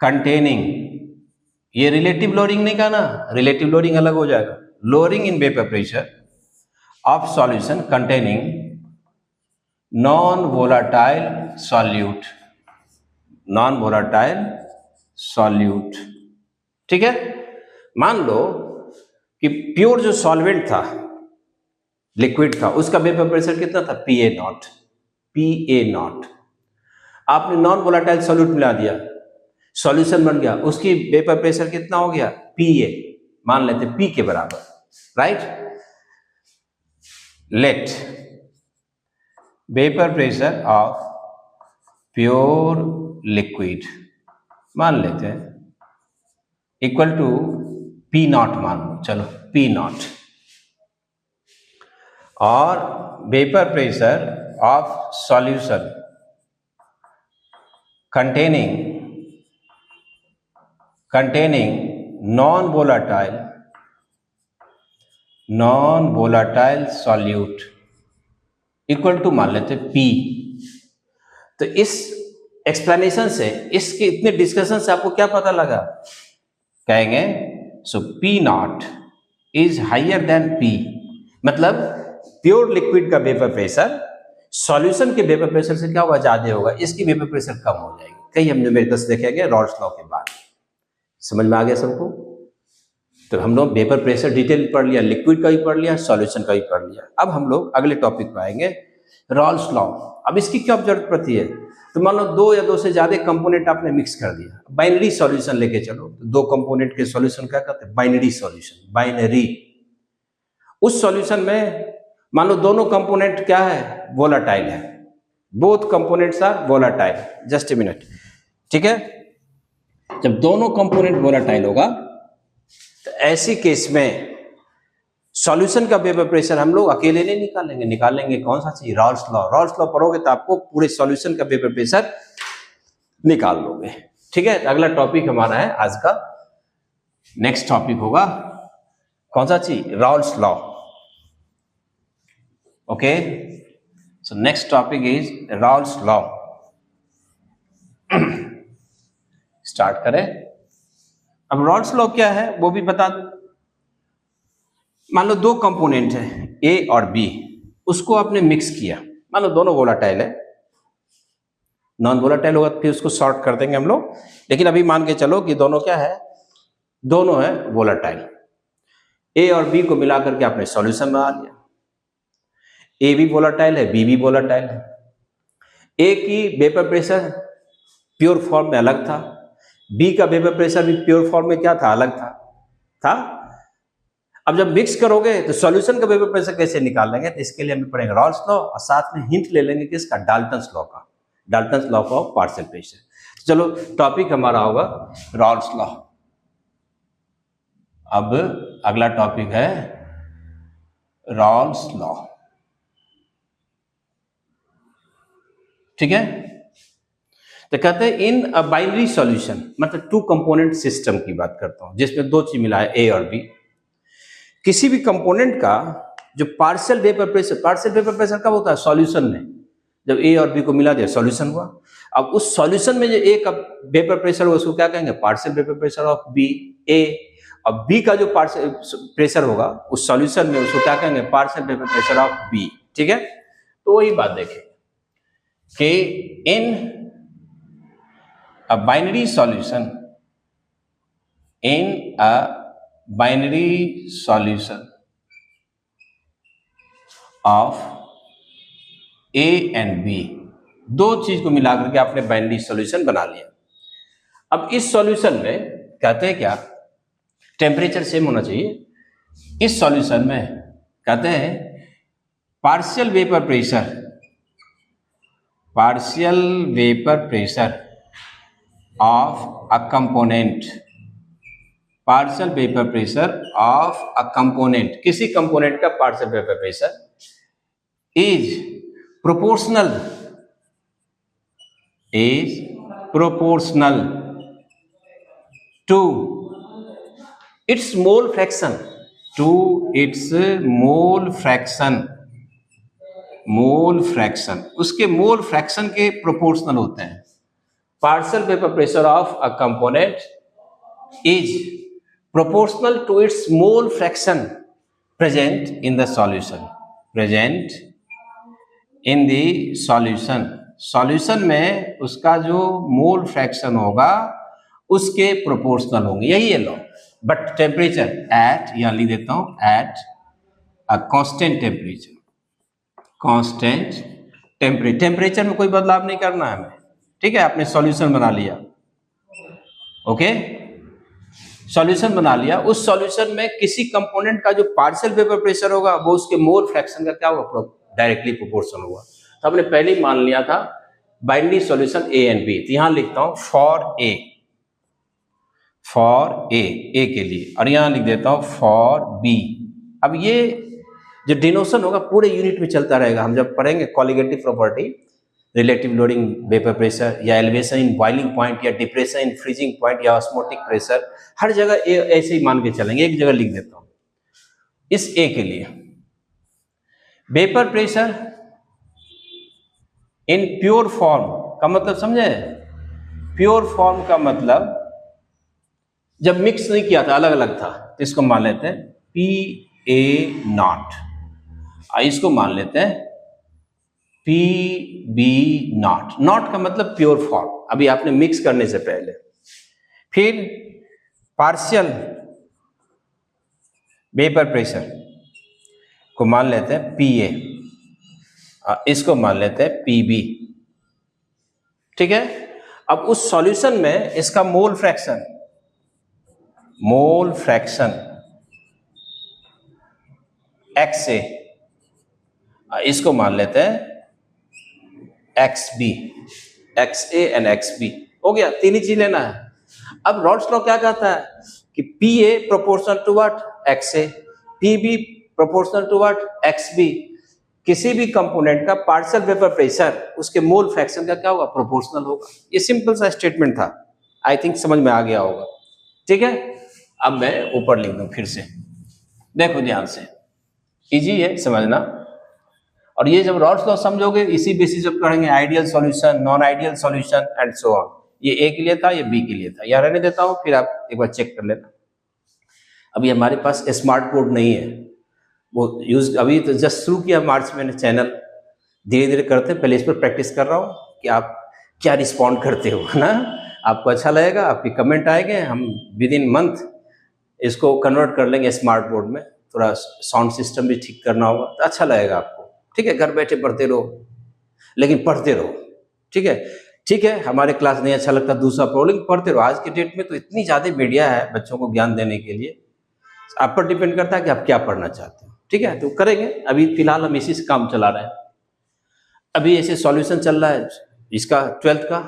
containing, ये रिलेटिव लोडिंग नहीं कहा ना, रिलेटिव लोडिंग अलग हो जाएगा। Lowering in vapour pressure of solution containing non volatile solute, ठीक है। मान लो कि प्योर जो सॉल्वेंट था, लिक्विड था, उसका वेपर प्रेशर कितना था, PA0। आपने नॉन वोलाटाइल सॉल्यूट मिला दिया, सॉल्यूशन बन गया, उसकी वेपर प्रेशर कितना हो गया, PA, मान लेते P के बराबर, right. Let vapour pressure of pure liquid मान लेते हैं इक्वल टू P0, मान लो, चलो P0, और vapour pressure of solution containing non volatile solute equal to मान लेते P। तो इस एक्सप्लेनेशन से, इसके इतने डिस्कशन से आपको क्या पता लगा, कहेंगे so P0 is higher than P, मतलब प्योर लिक्विड का वेपर प्रेशर सॉल्यूशन के वेपर प्रेशर से क्या होगा, ज्यादा होगा, इसकी वेपर प्रेशर कम हो जाएगी। कहीं हम न्यूमेरिकल्स देखेंगे रॉल्स लॉ के बाद। समझ में आ गया सबको? तो हम लोग वेपर प्रेशर डिटेल पढ़ लिया, लिक्विड का भी पढ़ लिया, सॉल्यूशन का भी पढ़ लिया। अब हम लोग अगले टॉपिक पे आएंगे, रॉल्स लॉ। अब इसकी क्या जरूरत पड़ती है, तो मान लो दो या दो से ज्यादा कंपोनेंट आपने मिक्स कर दिया, बाइनरी सॉल्यूशन लेके चलो, तो दो कंपोनेंट के सॉल्यूशन क्या कहते हैं, बाइनरी सॉल्यूशन, बाइनरी। उस सॉल्यूशन में मान लो दोनों कंपोनेंट क्या है, वोलाटाइल है, both components are volatile. Just a minute, ठीक है। जब दोनों कंपोनेंट वोलाटाइल होगा तो ऐसी केस में सॉल्यूशन का वेपर प्रेशर हम लोग अकेले नहीं निकालेंगे कौन सा चीज, रॉल्स लॉ। रॉल्स लॉ पढ़ोगे तो आपको पूरे सॉल्यूशन का वेपर प्रेशर निकाल लोगे, ठीक है। अगला टॉपिक हमारा है आज का, नेक्स्ट टॉपिक होगा कौन सा चीज, Rawls law. Okay, so next topic is Rawls law. Start करें। अब रॉल्स लॉ क्या है वो भी बता दो। मान लो दो कंपोनेंट है ए और बी, उसको आपने मिक्स किया, मान लो दोनों वोलाटाइल है, नॉन वोलाटाइल होगा फिर उसको सॉर्ट कर देंगे हम लोग, लेकिन अभी मान के चलो कि दोनों क्या है, दोनों है वोलाटाइल। ए और बी को मिलाकर के आपने सॉल्यूशन बना लिया। ए भी वोलाटाइल है, बी भी वोलाटाइल है। ए की वेपर प्रेशर प्योर फॉर्म में अलग था, बी का वेपर प्रेशर भी प्योर फॉर्म में क्या था, अलग था। अब जब मिक्स करोगे तो सॉल्यूशन का वेपर प्रेशर कैसे निकाल लेंगे, तो इसके लिए हमें पढ़ेंगे रॉल्स लॉ, और साथ में हिंट ले लेंगे किसका, डाल्टन्स लॉ का, Dalton's law of partial pressure. चलो टॉपिक हमारा होगा रॉल्स लॉ। अब अगला टॉपिक है रॉल्स लॉ, ठीक है। तो कहते हैं इन अ बाइनरी सॉल्यूशन, मतलब टू कंपोनेंट सिस्टम की बात करता हूं जिसमें दो चीज मिला है, ए और बी। किसी भी कंपोनेंट का जो पार्शियल वेपर प्रेशर कब होता है, सॉल्यूशन में। जब ए और बी को मिला दिया सॉल्यूशन हुआ। अब उस सॉल्यूशन में जो ए का वेपर प्रेशर होगा उसको क्या कहेंगे, partial vapour pressure of B, A. अब बी का जो पार्शियल प्रेशर होगा उस सॉल्यूशन में उसको क्या कहेंगे, partial vapour pressure of B, ठीक है। तो वही बात देखें कि in a binary solution, in a binary solution of A and B, दो चीज को मिलाकर के आपने बाइनरी सॉल्यूशन बना लिया। अब इस सॉल्यूशन में कहते हैं क्या, टेम्परेचर सेम होना चाहिए। इस सॉल्यूशन में कहते हैं partial vapour pressure of a component, partial vapour pressure of a component, किसी कंपोनेंट का partial vapour pressure is proportional to its mole fraction, उसके मोल फ्रैक्शन के प्रोपोर्शनल होते हैं। Partial vapour pressure of a component is proportional to its mole fraction present in the solution, solution में उसका जो mole fraction होगा उसके proportional होंगे, यही है लॉ। बट टेम्परेचर एट, यहां लिख देता हूं, एट अ कांस्टेंट टेम्परेचर में कोई बदलाव नहीं करना है हमें, ठीक है। आपने सॉल्यूशन बना लिया, ओके, सॉल्यूशन बना लिया। उस सॉल्यूशन में किसी कंपोनेंट का जो पार्शियल वेपर प्रेशर होगा वो उसके मोल फ्रैक्शन का क्या होगा, डायरेक्टली प्रोपोर्शनल होगा। तो हमने पहले ही मान लिया था binary solution A and B, तो यहां लिखता हूं फॉर ए के लिए, और यहां लिख देता हूं फॉर बी। अब ये जो डिनोशन होगा पूरे यूनिट में चलता रहेगा। हम जब पढ़ेंगे colligative property, relative loading vapour pressure, या एलिवेशन इन बॉइलिंग पॉइंट, या डिप्रेशन इन फ्रीजिंग पॉइंट, या ऑस्मोटिक प्रेशर, हर जगह ऐसे ही मान के चलेंगे। एक जगह लिख देता हूं इस ए के लिए, vapour pressure in pure form का मतलब समझे? प्योर फॉर्म का मतलब जब मिक्स नहीं किया था, अलग अलग था, तो इसको मान लेते हैं PA0, इसको मान लेते हैं PB0। नॉट का मतलब प्योर फॉर्म, अभी आपने मिक्स करने से पहले। फिर पार्शियल वेपर प्रेशर को मान लेते हैं PA, इसको मान लेते हैं PB, ठीक है। अब उस सॉल्यूशन में इसका मोल फ्रैक्शन XA, इसको मान लेते हैं XB, XA एंड XB, हो गया। तीन ही चीज लेना है। अब रॉल्स लॉ क्या कहता है कि PA proportional to what, XA, PB proportional to what, XB। किसी भी कंपोनेंट का पार्शियल वेपर प्रेशर उसके मोल फ्रैक्शन का क्या होगा, प्रोपोर्शनल होगा। ये सिंपल सा स्टेटमेंट था, आई थिंक समझ में आ गया होगा, ठीक है। अब मैं ऊपर लिख दूं फिर से, देखो ध्यान से, इजी है समझना। और ये जब रॉल्स लॉ समझोगे, इसी बेसिस पर पढ़ेंगे ideal solution, non ideal solution and so on. ये ए के लिए था, ये बी के लिए था, यहाँ रहने देता हूँ, फिर आप एक बार चेक कर लेना। अभी हमारे पास स्मार्ट बोर्ड नहीं है, वो यूज अभी तो जस्ट शुरू किया मार्च में चैनल, धीरे धीरे करते हैं। पहले इस पर प्रैक्टिस कर रहा हूँ कि आप क्या रिस्पॉन्ड करते हो, है ना। आपको अच्छा लगेगा, आपके कमेंट आएंगे, हम विद इन मंथ इसको कन्वर्ट कर लेंगे स्मार्ट बोर्ड में। थोड़ा साउंड सिस्टम भी ठीक करना होगा तो अच्छा लगेगा आपको, ठीक है। घर बैठे पढ़ते रहो, लेकिन पढ़ते रहो, ठीक है। ठीक है, हमारे क्लास नहीं अच्छा लगता, दूसरा प्रॉब्लम, पढ़ते रहो। आज के डेट में तो इतनी ज़्यादा मीडिया है बच्चों को ज्ञान देने के लिए, आप पर डिपेंड करता है कि आप क्या पढ़ना चाहते हो, ठीक है। तो करेंगे, अभी फिलहाल हम इसी से काम चला रहे हैं। अभी ऐसे सॉल्यूशन चल रहा है इसका 12th का,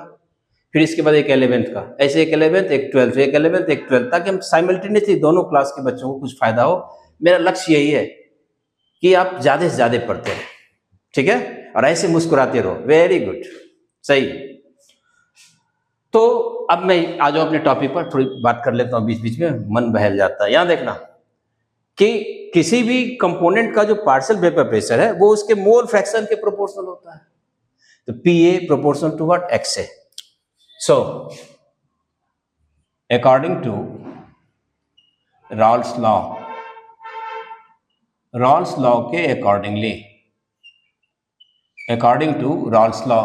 फिर इसके बाद एक 11th का, ऐसे एक 11th एक 12th, एक 11th एक 12th, ताकि हम साइमल्टेनियसली दोनों क्लास के बच्चों को कुछ फायदा हो। मेरा लक्ष्य यही है कि आप ज़्यादा से ज़्यादा पढ़ते रहें, ठीक है, और ऐसे मुस्कुराते रहो। वेरी गुड, सही। तो अब मैं आ जाऊँ अपने टॉपिक पर, थोड़ी बात कर लेता हूँ, बीच बीच में मन बहल जाता है। यहाँ देखना कि किसी भी कंपोनेंट का जो पार्शियल वेपर प्रेशर है वो उसके मोल फ्रैक्शन के प्रोपोर्शनल होता है। तो PA proportional to what, XA। So according to Raoult's law के अकॉर्डिंग टू रॉल्स लॉ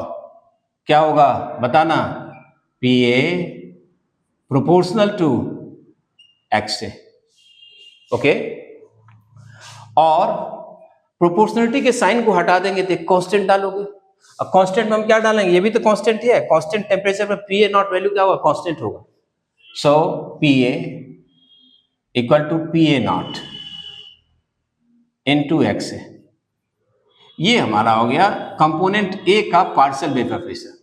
क्या होगा बताना, PA proportional to XA, okay. और प्रोपोर्शनलिटी के साइन को हटा देंगे तो एक कांस्टेंट डालोगे। अब कांस्टेंट में हम क्या डालेंगे, ये भी तो कांस्टेंट ही है। कांस्टेंट टेम्परेचर में पी ए नॉट वैल्यू क्या होगा, कांस्टेंट होगा। So P A equal to P A nought into x है। ये हमारा हो गया कंपोनेंट ए का पार्शियल वेपर प्रेशर।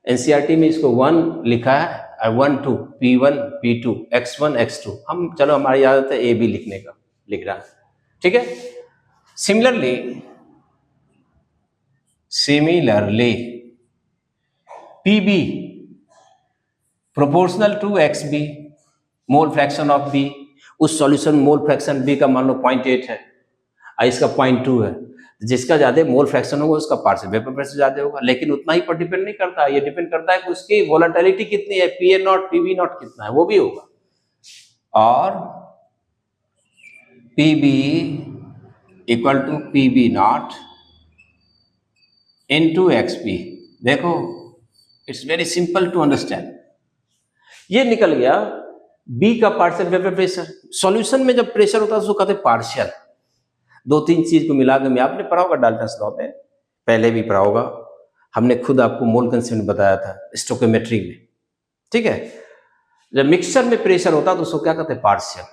एनसीईआरटी में इसको 1 लिखा है, 1 2 P1 P2 X1 X2। हम चलो हमारी आदत है ए बी लिखने का, लिख रहा है, ठीक है। Similarly PB proportional to XB, mole fraction of B। उस सॉल्यूशन मोल फ्रैक्शन B का मान लो 0.8 है और इसका 0.2 है। जिसका ज्यादा मोल फ्रैक्शन होगा उसका पार्शियल वेपर प्रेशर ज्यादा होगा, लेकिन उतना ही पर डिपेंड नहीं करता। ये डिपेंड करता है कि उसकी वोलेटिलिटी कितनी है, P A nought PB nought कितना है, वो भी होगा। और PB equal to PB nought into x p. देखो it's very simple to understand. ये निकल गया बी का पार्शियल वेपर प्रेशर। सॉल्यूशन में जब प्रेशर होता है उसको कहते हैं पार्शियल। 2-3 चीज को मिला के आपने पढ़ा होगा डाल्टन्स लॉ में, पहले भी पढ़ा होगा, हमने खुद आपको मोल कंसेंट बताया था स्टोकियोमेट्री में, ठीक है। जब मिक्सचर में प्रेशर होता है तो उसको क्या कहते हैं, पार्शियल।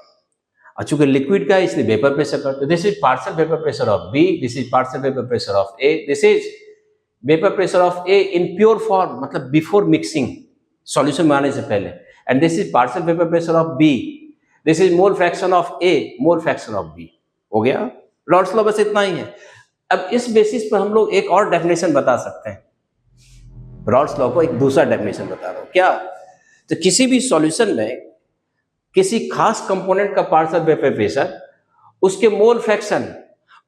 और चूंकि लिक्विड का है इसलिए वेपर प्रेशर करते हैं। This is partial vapour pressure of B, this is partial vapour pressure of A, this is vapour pressure of A in pure form, मतलब बिफोर मिक्सिंग, सॉल्यूशन में आने से पहले। And this is partial vapour pressure of B, this is mole fraction of A, mole fraction of B. हो गया Rawls law, बस इतना ही है। अब इस बेसिस पर हम लोग एक और डेफिनेशन बता सकते हैं। रॉल्स लॉ को एक दूसरा डेफिनेशन बता रहा हूं, क्या? तो किसी भी सॉल्यूशन में किसी खास कंपोनेंट का पार्शियल वेपर प्रेशर, उसके मोल फ्रैक्शन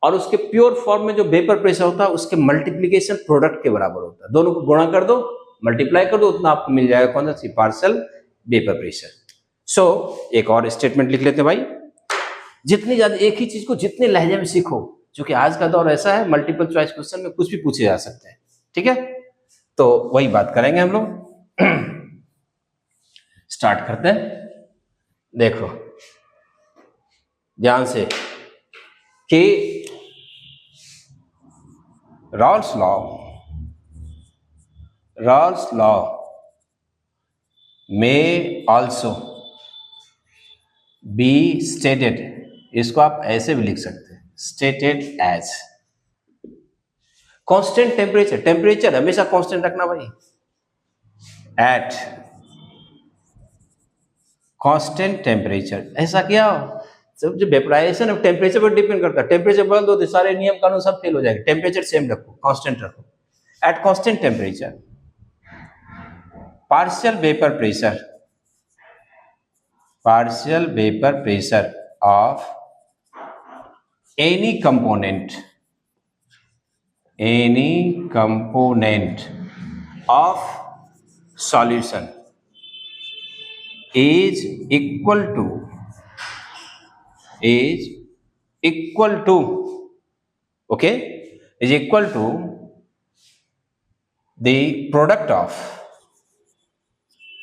और उसके प्योर फॉर्म में जो वेपर प्रेशर होता है उसके मल्टीप्लीकेशन प्रोडक्ट के बराबर होता है। दोनों को गुणा कर दो, मल्टीप्लाई कर दो, उतना आपको मिल जाएगा कौन सा, पार्शियल वेपर प्रेशर। सो एक और स्टेटमेंट लिख लेते भाई। जितनी ज्यादा एक ही चीज को जितने लहजे में सीखो, क्योंकि आज का दौर ऐसा है मल्टीपल चॉइस क्वेश्चन में कुछ भी पूछे जा सकते हैं, ठीक है। तो वही बात करेंगे हम लोग। स्टार्ट करते हैं। देखो ध्यान से कि रॉल्स लॉ में ऑल्सो बी स्टेटेड, इसको आप ऐसे भी लिख सकते हैं, stated as constant temperature. Temperature हमेशा कांस्टेंट रखना भाई, एट कांस्टेंट टेम्परेचर। ऐसा क्या सब जो वेपराइजेशन ऑफ टेम्परेचर पर डिपेंड करता है। टेम्परेचर बदल दो तो सारे नियम कानून सब फेल हो जाएंगे। टेम्परेचर सेम रखो, कांस्टेंट रखो। Eight constant temperature partial vapour pressure of any component of solution is equal to okay, is equal to the product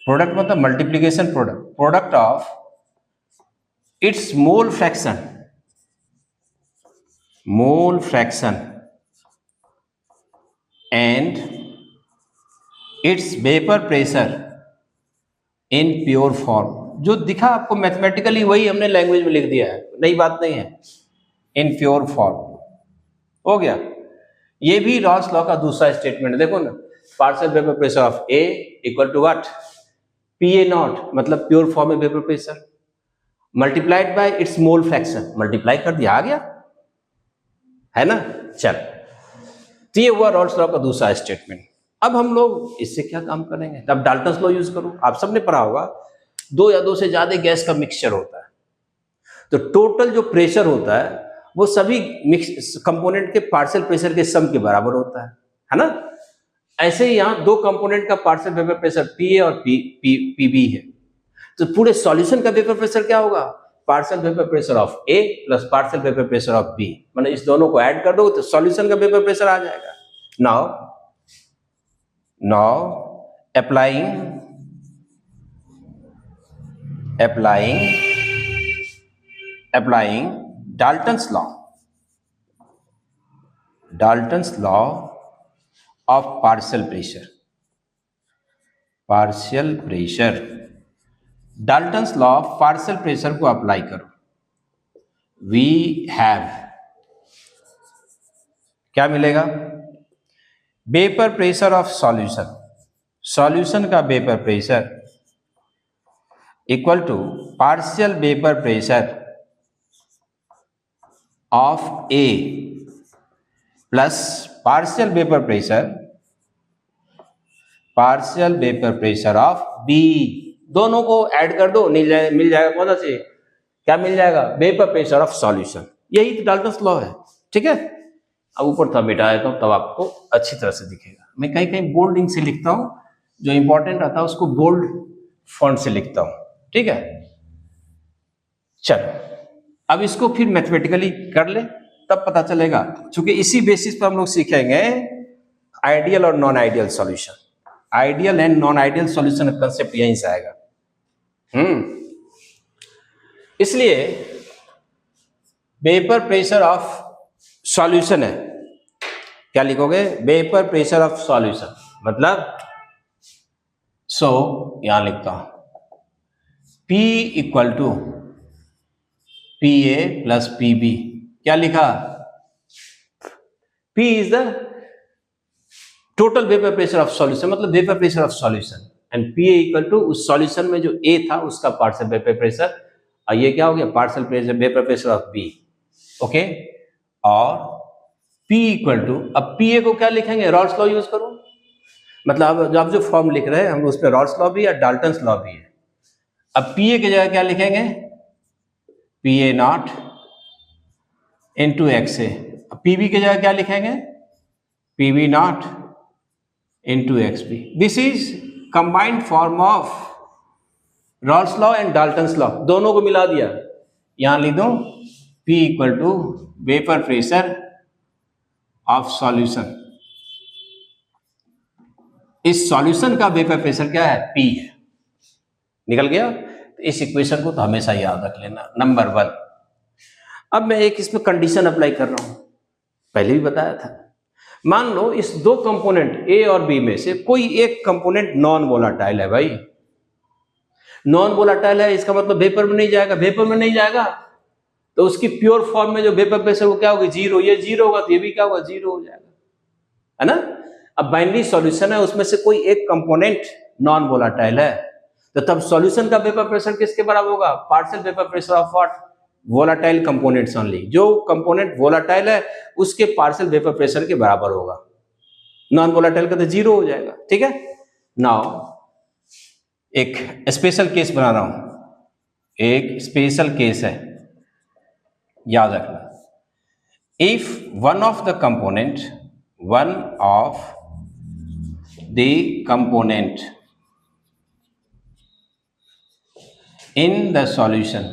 मतलब multiplication product of its mole fraction and its vapor pressure in pure form। जो दिखा आपको mathematically वही हमने language में लिख दिया है, नई बात नहीं है। इन प्योर फॉर्म हो गया। ये भी रॉल्स लॉ का दूसरा स्टेटमेंट है। देखो ना, partial vapour pressure of A equal to what, P A naught, मतलब प्योर फॉर्म में vapour pressure, multiplied by its mole fraction. Multiply कर दिया, आ गया है ना। चल, तो ये हुआ रॉल्स लॉ का दूसरा स्टेटमेंट। अब हम लोग इससे क्या काम करेंगे, अब डाल्टन्स लॉ यूज करो। आप सबने पढ़ा होगा, 2 या 2 से ज्यादा गैस का मिक्सचर होता है तो टोटल जो प्रेशर होता है वो सभी मिक्स कंपोनेंट के पार्शियल प्रेशर के सम के बराबर होता है ना। ऐसे ही यहाँ 2 कंपोनेंट का partial vapour pressure P A और पीबी है, तो पूरे सॉल्यूशन का वेपर प्रेशर क्या होगा, partial vapour pressure of A plus partial vapour pressure of B. मतलब इस दोनों को ऐड कर दो तो सॉल्यूशन का वेपर प्रेशर आ जाएगा। Now applying Dalton's law. Dalton's law of partial pressure, partial pressure, Dalton's law of partial pressure को अप्लाई करो। वी हैव, क्या मिलेगा? Vapour pressure of solution, solution का vapour pressure equal to partial vapour pressure of A plus partial vapour pressure of B. दोनों को add कर दो, मिल जाएगा कौन सा चाहिए? क्या मिल जाएगा? Vapour pressure of solution. यही तो डाल्टन्स लॉ है, ठीक है। अब ऊपर था मिटा देता हूं, तब आपको अच्छी तरह से दिखेगा। मैं कहीं कहीं बोल्डिंग से लिखता हूं, जो इंपॉर्टेंट रहता है उसको बोल्ड फॉन्ट से लिखता हूं, ठीक है। चलो अब इसको फिर मैथमेटिकली कर ले, तब पता चलेगा। क्योंकि इसी बेसिस पर हम लोग सीखेंगे आइडियल और non ideal solution. Ideal and non ideal solution का कंसेप्ट यहीं से आएगा। इसलिए वेपर प्रेशर ऑफ सॉल्यूशन है, क्या लिखोगे? वेपर प्रेशर ऑफ सॉल्यूशन, मतलब यहां लिखता हूं P equal to PA plus PB। क्या लिखा? P is the total vapour pressure of solution, मतलब vapour pressure of solution, and PA equal to उस सॉल्यूशन में जो A था उसका पार्शियल वेपर प्रेशर, और ये क्या हो गया? Partial pressure vapour pressure of B, okay. और P इक्वल टू, अब PA को क्या लिखेंगे? रॉल्स लॉ यूज करो, मतलब आप जो फॉर्म लिख रहे हैं हम उस पर रॉल्स लॉ भी है, डाल्टन्स लॉ भी है। अब PA की जगह क्या लिखेंगे? PA not into XA। PB की जगह क्या लिखेंगे? PB not into XB। This is combined form of Raoult's law and Dalton's law, दोनों को मिला दिया। यहां लिख दो P equal to vapour pressure of solution. इस सॉल्यूशन का वेपर प्रेशर क्या है? P है। निकल गया? तो इस इक्वेशन को तो हमेशा याद रख लेना, नंबर 1। अब मैं एक इसमें कंडीशन अप्लाई कर रहा हूं, पहले भी बताया था। मान लो इस दो कंपोनेंट A और B में से कोई एक कंपोनेंट नॉन वोलाटाइल है। भाई नॉन वोलाटाइल है, इसका मतलब वेपर में नहीं जाएगा। वेपर में नहीं जाएगा तो उसकी प्योर फॉर्म में जो वेपर प्रेशर वो क्या होगा? 0। ये 0 होगा तो ये भी क्या होगा? 0 हो जाएगा, है ना। अब बाइनरी सॉल्यूशन है, उसमें से कोई एक कंपोनेंट नॉन वोलाटाइल है, तो तब सॉल्यूशन का वेपर प्रेशर किसके बराबर होगा? Partial vapour pressure of what? Volatile components only. जो कंपोनेंट वोलाटाइल है उसके पार्शियल वेपर प्रेशर के बराबर होगा। नॉन वोलाटाइल का तो 0 हो जाएगा, ठीक है। नाउ एक स्पेशल केस बना रहा हूं, एक स्पेशल केस है, याद रखना। If one of the component in the solution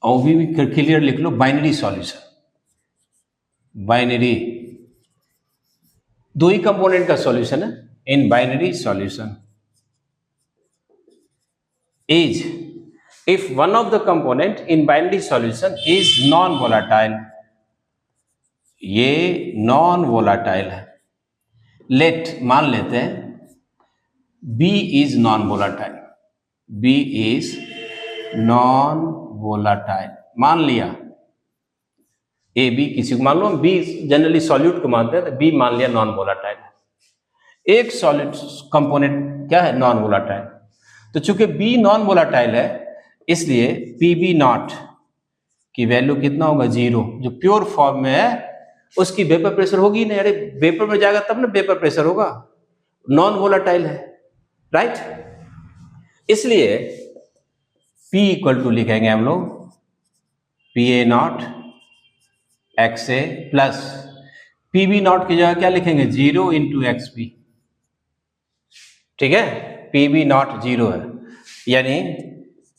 और भी क्लियर लिख लो, बाइनरी सॉल्यूशन, बाइनरी दो ही कंपोनेंट का सॉल्यूशन है। In binary solution is if one of the component in binary solution is non volatile, ये नॉन वोलाटाइल है। Late मान लेते हैं B is non volatile, B is non volatile मान लिया। A B किसी को मान लो, B जनरली सॉल्यूट को मानते हैं, तो B मान लिया नॉन वोलाटाइल है। एक सॉलिड कंपोनेंट क्या है? Non volatile. तो चूंकि B नॉन वोलाटाइल है इसलिए PB नॉट की वैल्यू कितना होगा? 0। जो प्योर फॉर्म में है उसकी वेपर प्रेशर होगी नहीं, अरे वेपर में जाएगा तब ना वेपर प्रेशर होगा, नॉन वोलाटाइल है, राइट। इसलिए P इक्वल टू लिखेंगे हम लोग PA not XA plus PB not की जगह क्या लिखेंगे? 0 इंटू XB, ठीक है। PB नॉट 0 है, यानी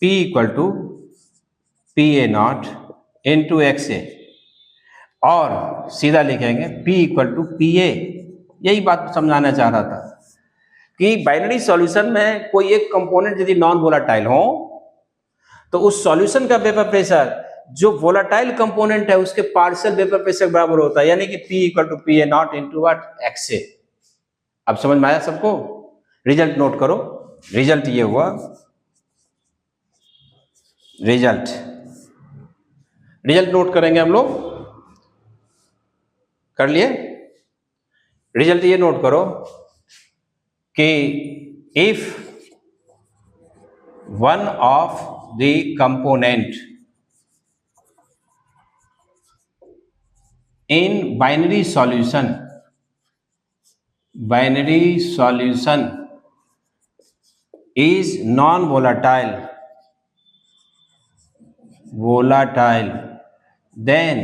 P equal to PA not into XA, और सीधा लिखेंगे P इक्वल टू PA। यही बात समझाना चाह रहा था कि बाइनरी सॉल्यूशन में कोई एक कंपोनेंट यदि नॉन वोलाटाइल हो तो उस सॉल्यूशन का वेपर प्रेशर जो वोलाटाइल कंपोनेंट है उसके पार्शियल वेपर प्रेशर बराबर होता है, यानी कि P equal to P A not into what XA। अब समझ में आया सबको? रिजल्ट नोट करो। रिजल्ट ये हुआ, रिजल्ट नोट करेंगे हम लोग। कर लिए? रिजल्ट ये नोट करो कि if one of the component in binary solution is non-volatile, then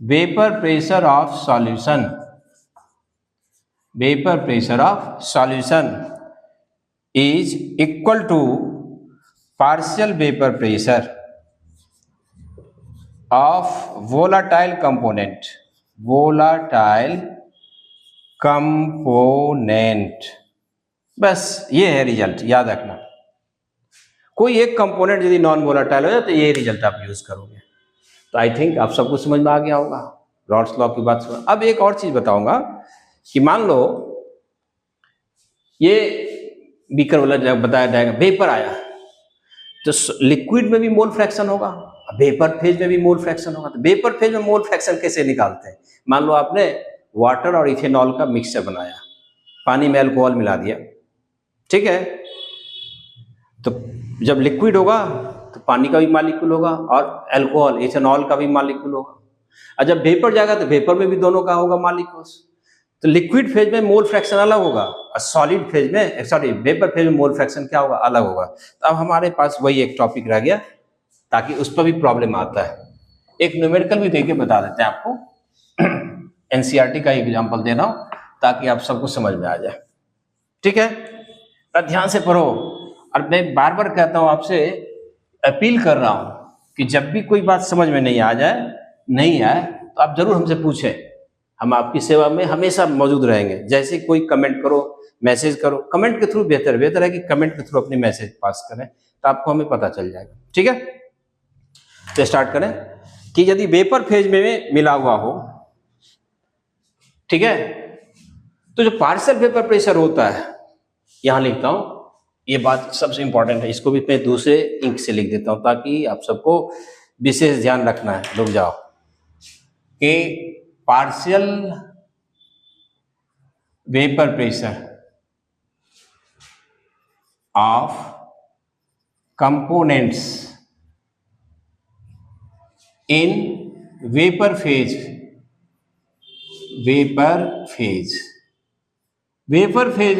vapor pressure of solution is equal to partial vapor pressure of volatile component। बस ये है रिजल्ट, याद रखना। कोई एक कंपोनेंट यदि नॉन वोलाटाइल हो जाए तो ये रिजल्ट आप यूज करोगे। तो आई थिंक आप सबको समझ में आ गया होगा रॉल्स लॉ की बात। अब एक और चीज बताऊंगा कि मान लो ये बीकर वाला जब बताया जाएगा, वेपर आया तो लिक्विड में भी मोल फ्रैक्शन होगा, वेपर फेज में भी मोल फ्रैक्शन होगा। तो वेपर फेज में मोल फ्रैक्शन कैसे निकालते हैं? मान लो आपने वाटर और इथेनॉल का मिक्सचर बनाया, पानी में अल्कोहल मिला दिया, ठीक है? तो जब लिक्विड होगा तो पानी का भी मॉलिक्यूल होगा और अल्कोहल इथेनॉल का भी मॉलिक्यूल होगा, और जब वेपर जाएगा तो वेपर में भी दोनों का होगा मॉलिक्यूल्स। तो लिक्विड फेज में मोल फ्रैक्शन अलग होगा और सॉलिड फेज में, सॉरी वेपर फेज में मोल फ्रैक्शन क्या होगा? अलग होगा। तो अब हमारे पास वही एक टॉपिक रह गया, ताकि उस पर भी प्रॉब्लम आता है। एक न्यूमेरिकल भी देके बता देते हैं आपको, एनसीईआरटी का एग्जांपल दे रहा हूं ताकि आप सबको समझ में आ जाए, ठीक है? अब ध्यान से पढ़ो। और मैं बार बार कहता हूं, आपसे अपील कर रहा हूं कि जब भी कोई बात समझ में नहीं आए तो आप जरूर हमसे पूछें। हम आपकी सेवा में हमेशा मौजूद रहेंगे। जैसे कोई कमेंट करो, मैसेज करो, कमेंट के थ्रू बेहतर है कि कमेंट के थ्रू अपनी मैसेज पास करें, तो आपको हमें पता चल जाएगा, ठीक है? तो स्टार्ट करें कि यदि वेपर फेज में मिला हुआ हो, ठीक है, तो जो पार्शियल वेपर प्रेशर होता है, यहां लिखता हूं, ये बात सबसे इंपॉर्टेंट है, इसको भी मैं दूसरे इंक से लिख देता हूं ताकि आप सबको विशेष ध्यान रखना है। रुक जाओ कि partial vapour pressure of components in vapour phase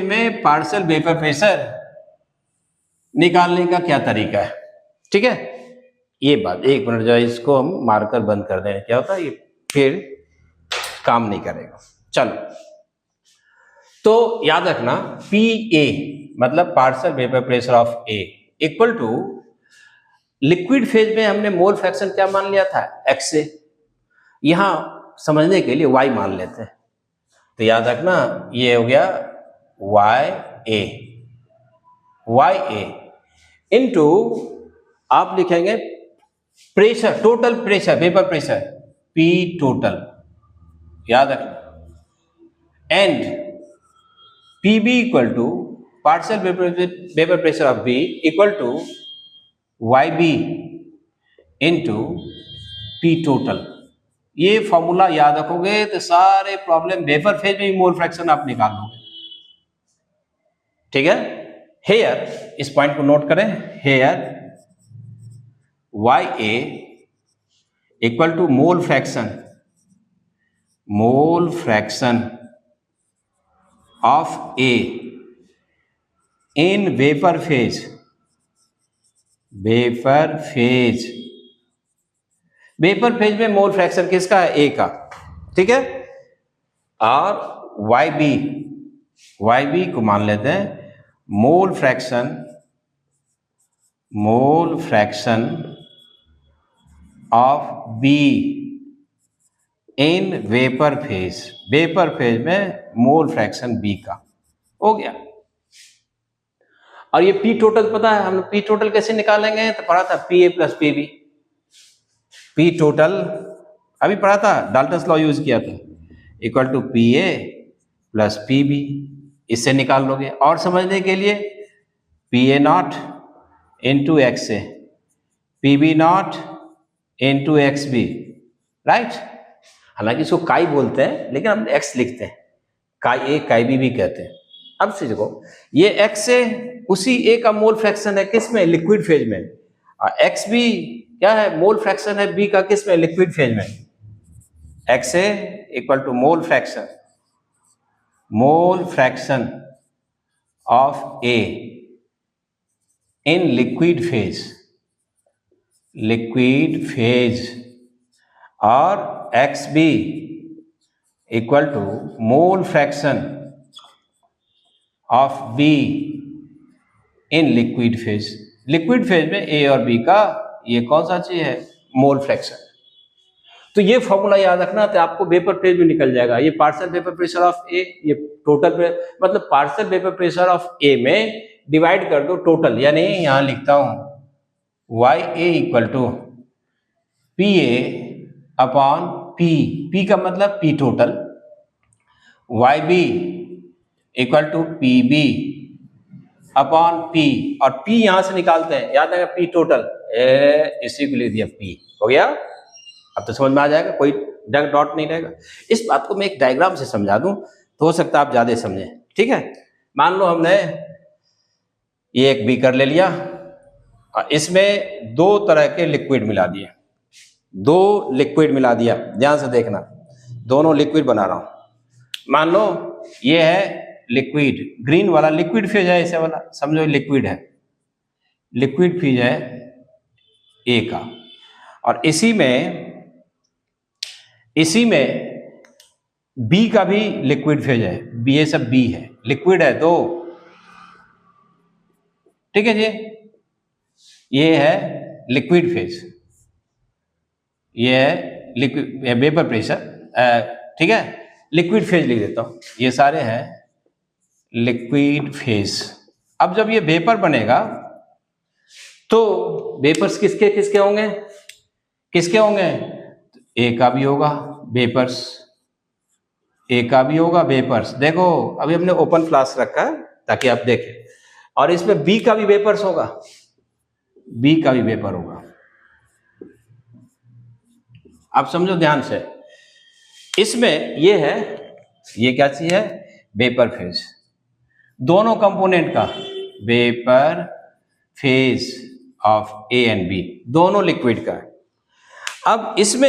में पार्शियल वेपर प्रेशर निकालने का क्या तरीका है, ठीक है? ये बात एक मिनट, जो इसको हम मार्कर बंद कर दें, क्या होता है ये फिर काम नहीं करेगा। चलो, तो याद रखना PA मतलब partial vapour pressure of A equal to, liquid phase में हमने मोल फ्रैक्शन क्या मान लिया था? XA। यहां समझने के लिए Y मान लेते हैं, तो याद रखना ये हो गया YA इनटू, आप लिखेंगे pressure, total pressure, vapour pressure P total, याद रखना, and PB equal to partial vapour pressure of B equal to YB into P total. ये फॉर्मूला याद रखोगे तो सारे प्रॉब्लम वेपर फेज में भी मोल फ्रैक्शन आप निकाल लोगे, ठीक है? हेयर, इस पॉइंट को नोट करें, here YA equal to mole fraction of A in vapour phase में मोल फ्रैक्शन किसका है? A का, ठीक है? और YB को मान लेते हैं मोल fraction of B in vapour phase में मोल फ्रैक्शन B का हो गया। और ये P टोटल पता है, हम P टोटल कैसे निकालेंगे? तो पढ़ा था PA plus PB, P total अभी पढ़ा था, डाल्टन्स लॉ यूज किया था, equal to P A plus P B, इससे निकाल लोगे। और समझने के लिए P A not into X A, P B not into X B, right. हालांकि इसको काई बोलते हैं लेकिन हम एक्स लिखते हैं, काई ए काई बी भी कहते हैं। अब से देखो, ये एक्स ए उसी ए का मोल फ्रैक्शन है, किस में? लिक्विड फेज में। और एक्स बी क्या है? मोल फ्रैक्शन है बी का, किस में? लिक्विड फेज में। X A equal to mole fraction of A in liquid phase, और x B equal to mole fraction of B in liquid phase. Liquid phase में A और बी का ये कौन सा चीज है? Mole fraction. तो ये फॉर्मूला याद रखना, तो आपको वेपर फेज में निकल जाएगा। ये partial vapour pressure of A, ये टोटल मतलब partial vapour pressure of A में डिवाइड कर दो टोटल, यानी यहां लिखता हूं Y A equal to P A upon P, P का मतलब P total, Y B equal to P B upon P, और पी यहां से निकालते हैं, याद आएगा पी टोटल, इसी को ले दिया पी, हो गया। अब तो समझ में आ जाएगा, कोई डॉट नहीं रहेगा। इस बात को मैं एक डायग्राम से समझा दूं तो हो सकता है आप ज्यादा समझें, ठीक है। मान लो हमने ये एक बीकर ले लिया और इसमें दो तरह के लिक्विड मिला दिए, ध्यान से देखना, दोनों लिक्विड बना रहा हूं। मान लो ये है लिक्विड, ग्रीन वाला लिक्विड फेज है, ऐसे वाला समझो लिक्विड है, लिक्विड फेज है ए का, और इसी में बी का भी लिक्विड फेज है, बी, ये सब बी है, लिक्विड है दो, ठीक है जी। ये है लिक्विड फेज, ये है लिक्विड वेपर प्रेशर, ठीक है, लिक्विड फेज लिख देता हूं, ये सारे हैं लिक्विड फेज। अब जब ये वेपर बनेगा तो वेपर्स किसके होंगे? ए का भी होगा वेपर्स, देखो अभी हमने ओपन फ्लास्क रखा है ताकि आप देखें, और इसमें बी का भी वेपर्स होगा, आप समझो ध्यान से। इसमें ये क्या चीज है? वेपर फेज, दोनों कंपोनेंट का vapour phase of A and B, दोनों लिक्विड का है। अब इसमें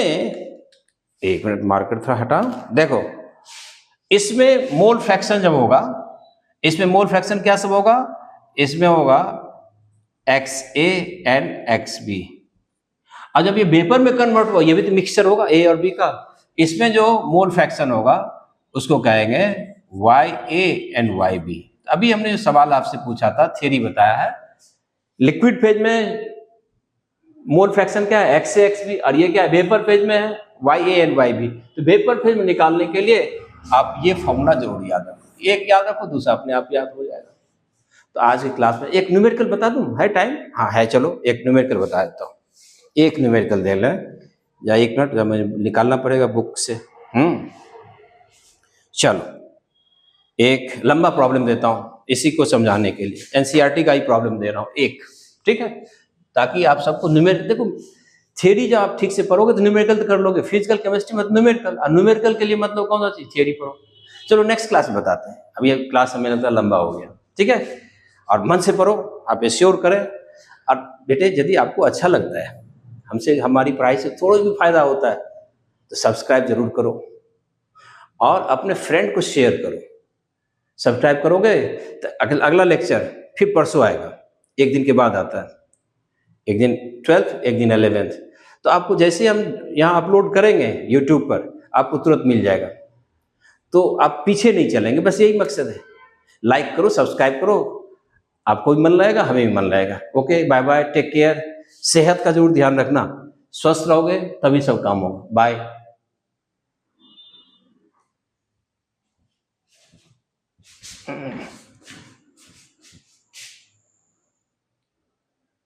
एक मिनट, मार्कर थोड़ा हटा, देखो इसमें मोल फ्रैक्शन जब होगा, इसमें मोल फ्रैक्शन क्या सब होगा? इसमें होगा X A and X B, और जब ये वेपर में कन्वर्ट होगा, ये भी तो मिक्सचर होगा ए और बी का, इसमें जो मोल फ्रैक्शन होगा उसको कहेंगे Y A and Y B. अभी हमने जो सवाल आपसे पूछा था, थ्योरी बताया है, लिक्विड फेज में मोल फ्रैक्शन क्या है? एक्स ए एक्स बी, और ये क्या है? वेपर फेज में है Y A and Y B. तो वेपर फेज में निकालने के लिए आप ये फॉर्मूला जरूर याद रखो, एक याद रखो, दूसरा अपने आप याद हो जाएगा। तो आज की क्लास में एक न्यूमेरिकल बता दूं, है टाइम? हाँ है, चलो एक न्यूमेरिकल बता देता हूँ, एक न्यूमेरिकल दे लें, या एक मिनट जब मुझे निकालना पड़ेगा बुक से। चलो एक लंबा प्रॉब्लम देता हूँ इसी को समझाने के लिए, एनसीईआरटी का ही प्रॉब्लम दे रहा हूँ एक, ठीक है, ताकि आप सबको न्यूमेरिकल, देखो थ्योरी जब आप ठीक से पढ़ोगे तो न्यूमेरिकल तो कर लोगे, फिजिकल केमिस्ट्री में न्यूमेरिकल, और न्यूमेरिकल के लिए मतलब कौन सा चीज? थ्योरी पढ़ो। चलो नेक्स्ट क्लास में बताते हैं, अब ये क्लास हमें लगता है लंबा हो गया, ठीक है, और मन से पढ़ो, आप एश्योर करें। और बेटे यदि आपको अच्छा लगता है, हमसे हमारी पढ़ाई से थोड़ा भी फायदा होता है, तो सब्सक्राइब जरूर करो और अपने फ्रेंड को शेयर करो। सब्सक्राइब करोगे तो अगला लेक्चर फिर परसों आएगा, एक दिन के बाद आता है, एक दिन 12th, एक दिन 11th। तो आपको जैसे हम यहाँ अपलोड करेंगे यूट्यूब पर, आपको तुरंत मिल जाएगा, तो आप पीछे नहीं चलेंगे, बस यही मकसद है। लाइक करो, सब्सक्राइब करो, आपको भी मन लगेगा, हमें भी मन लगेगा। Okay, bye bye, take care. सेहत का जरूर ध्यान रखना, स्वस्थ रहोगे तभी सब काम होगा। बाय।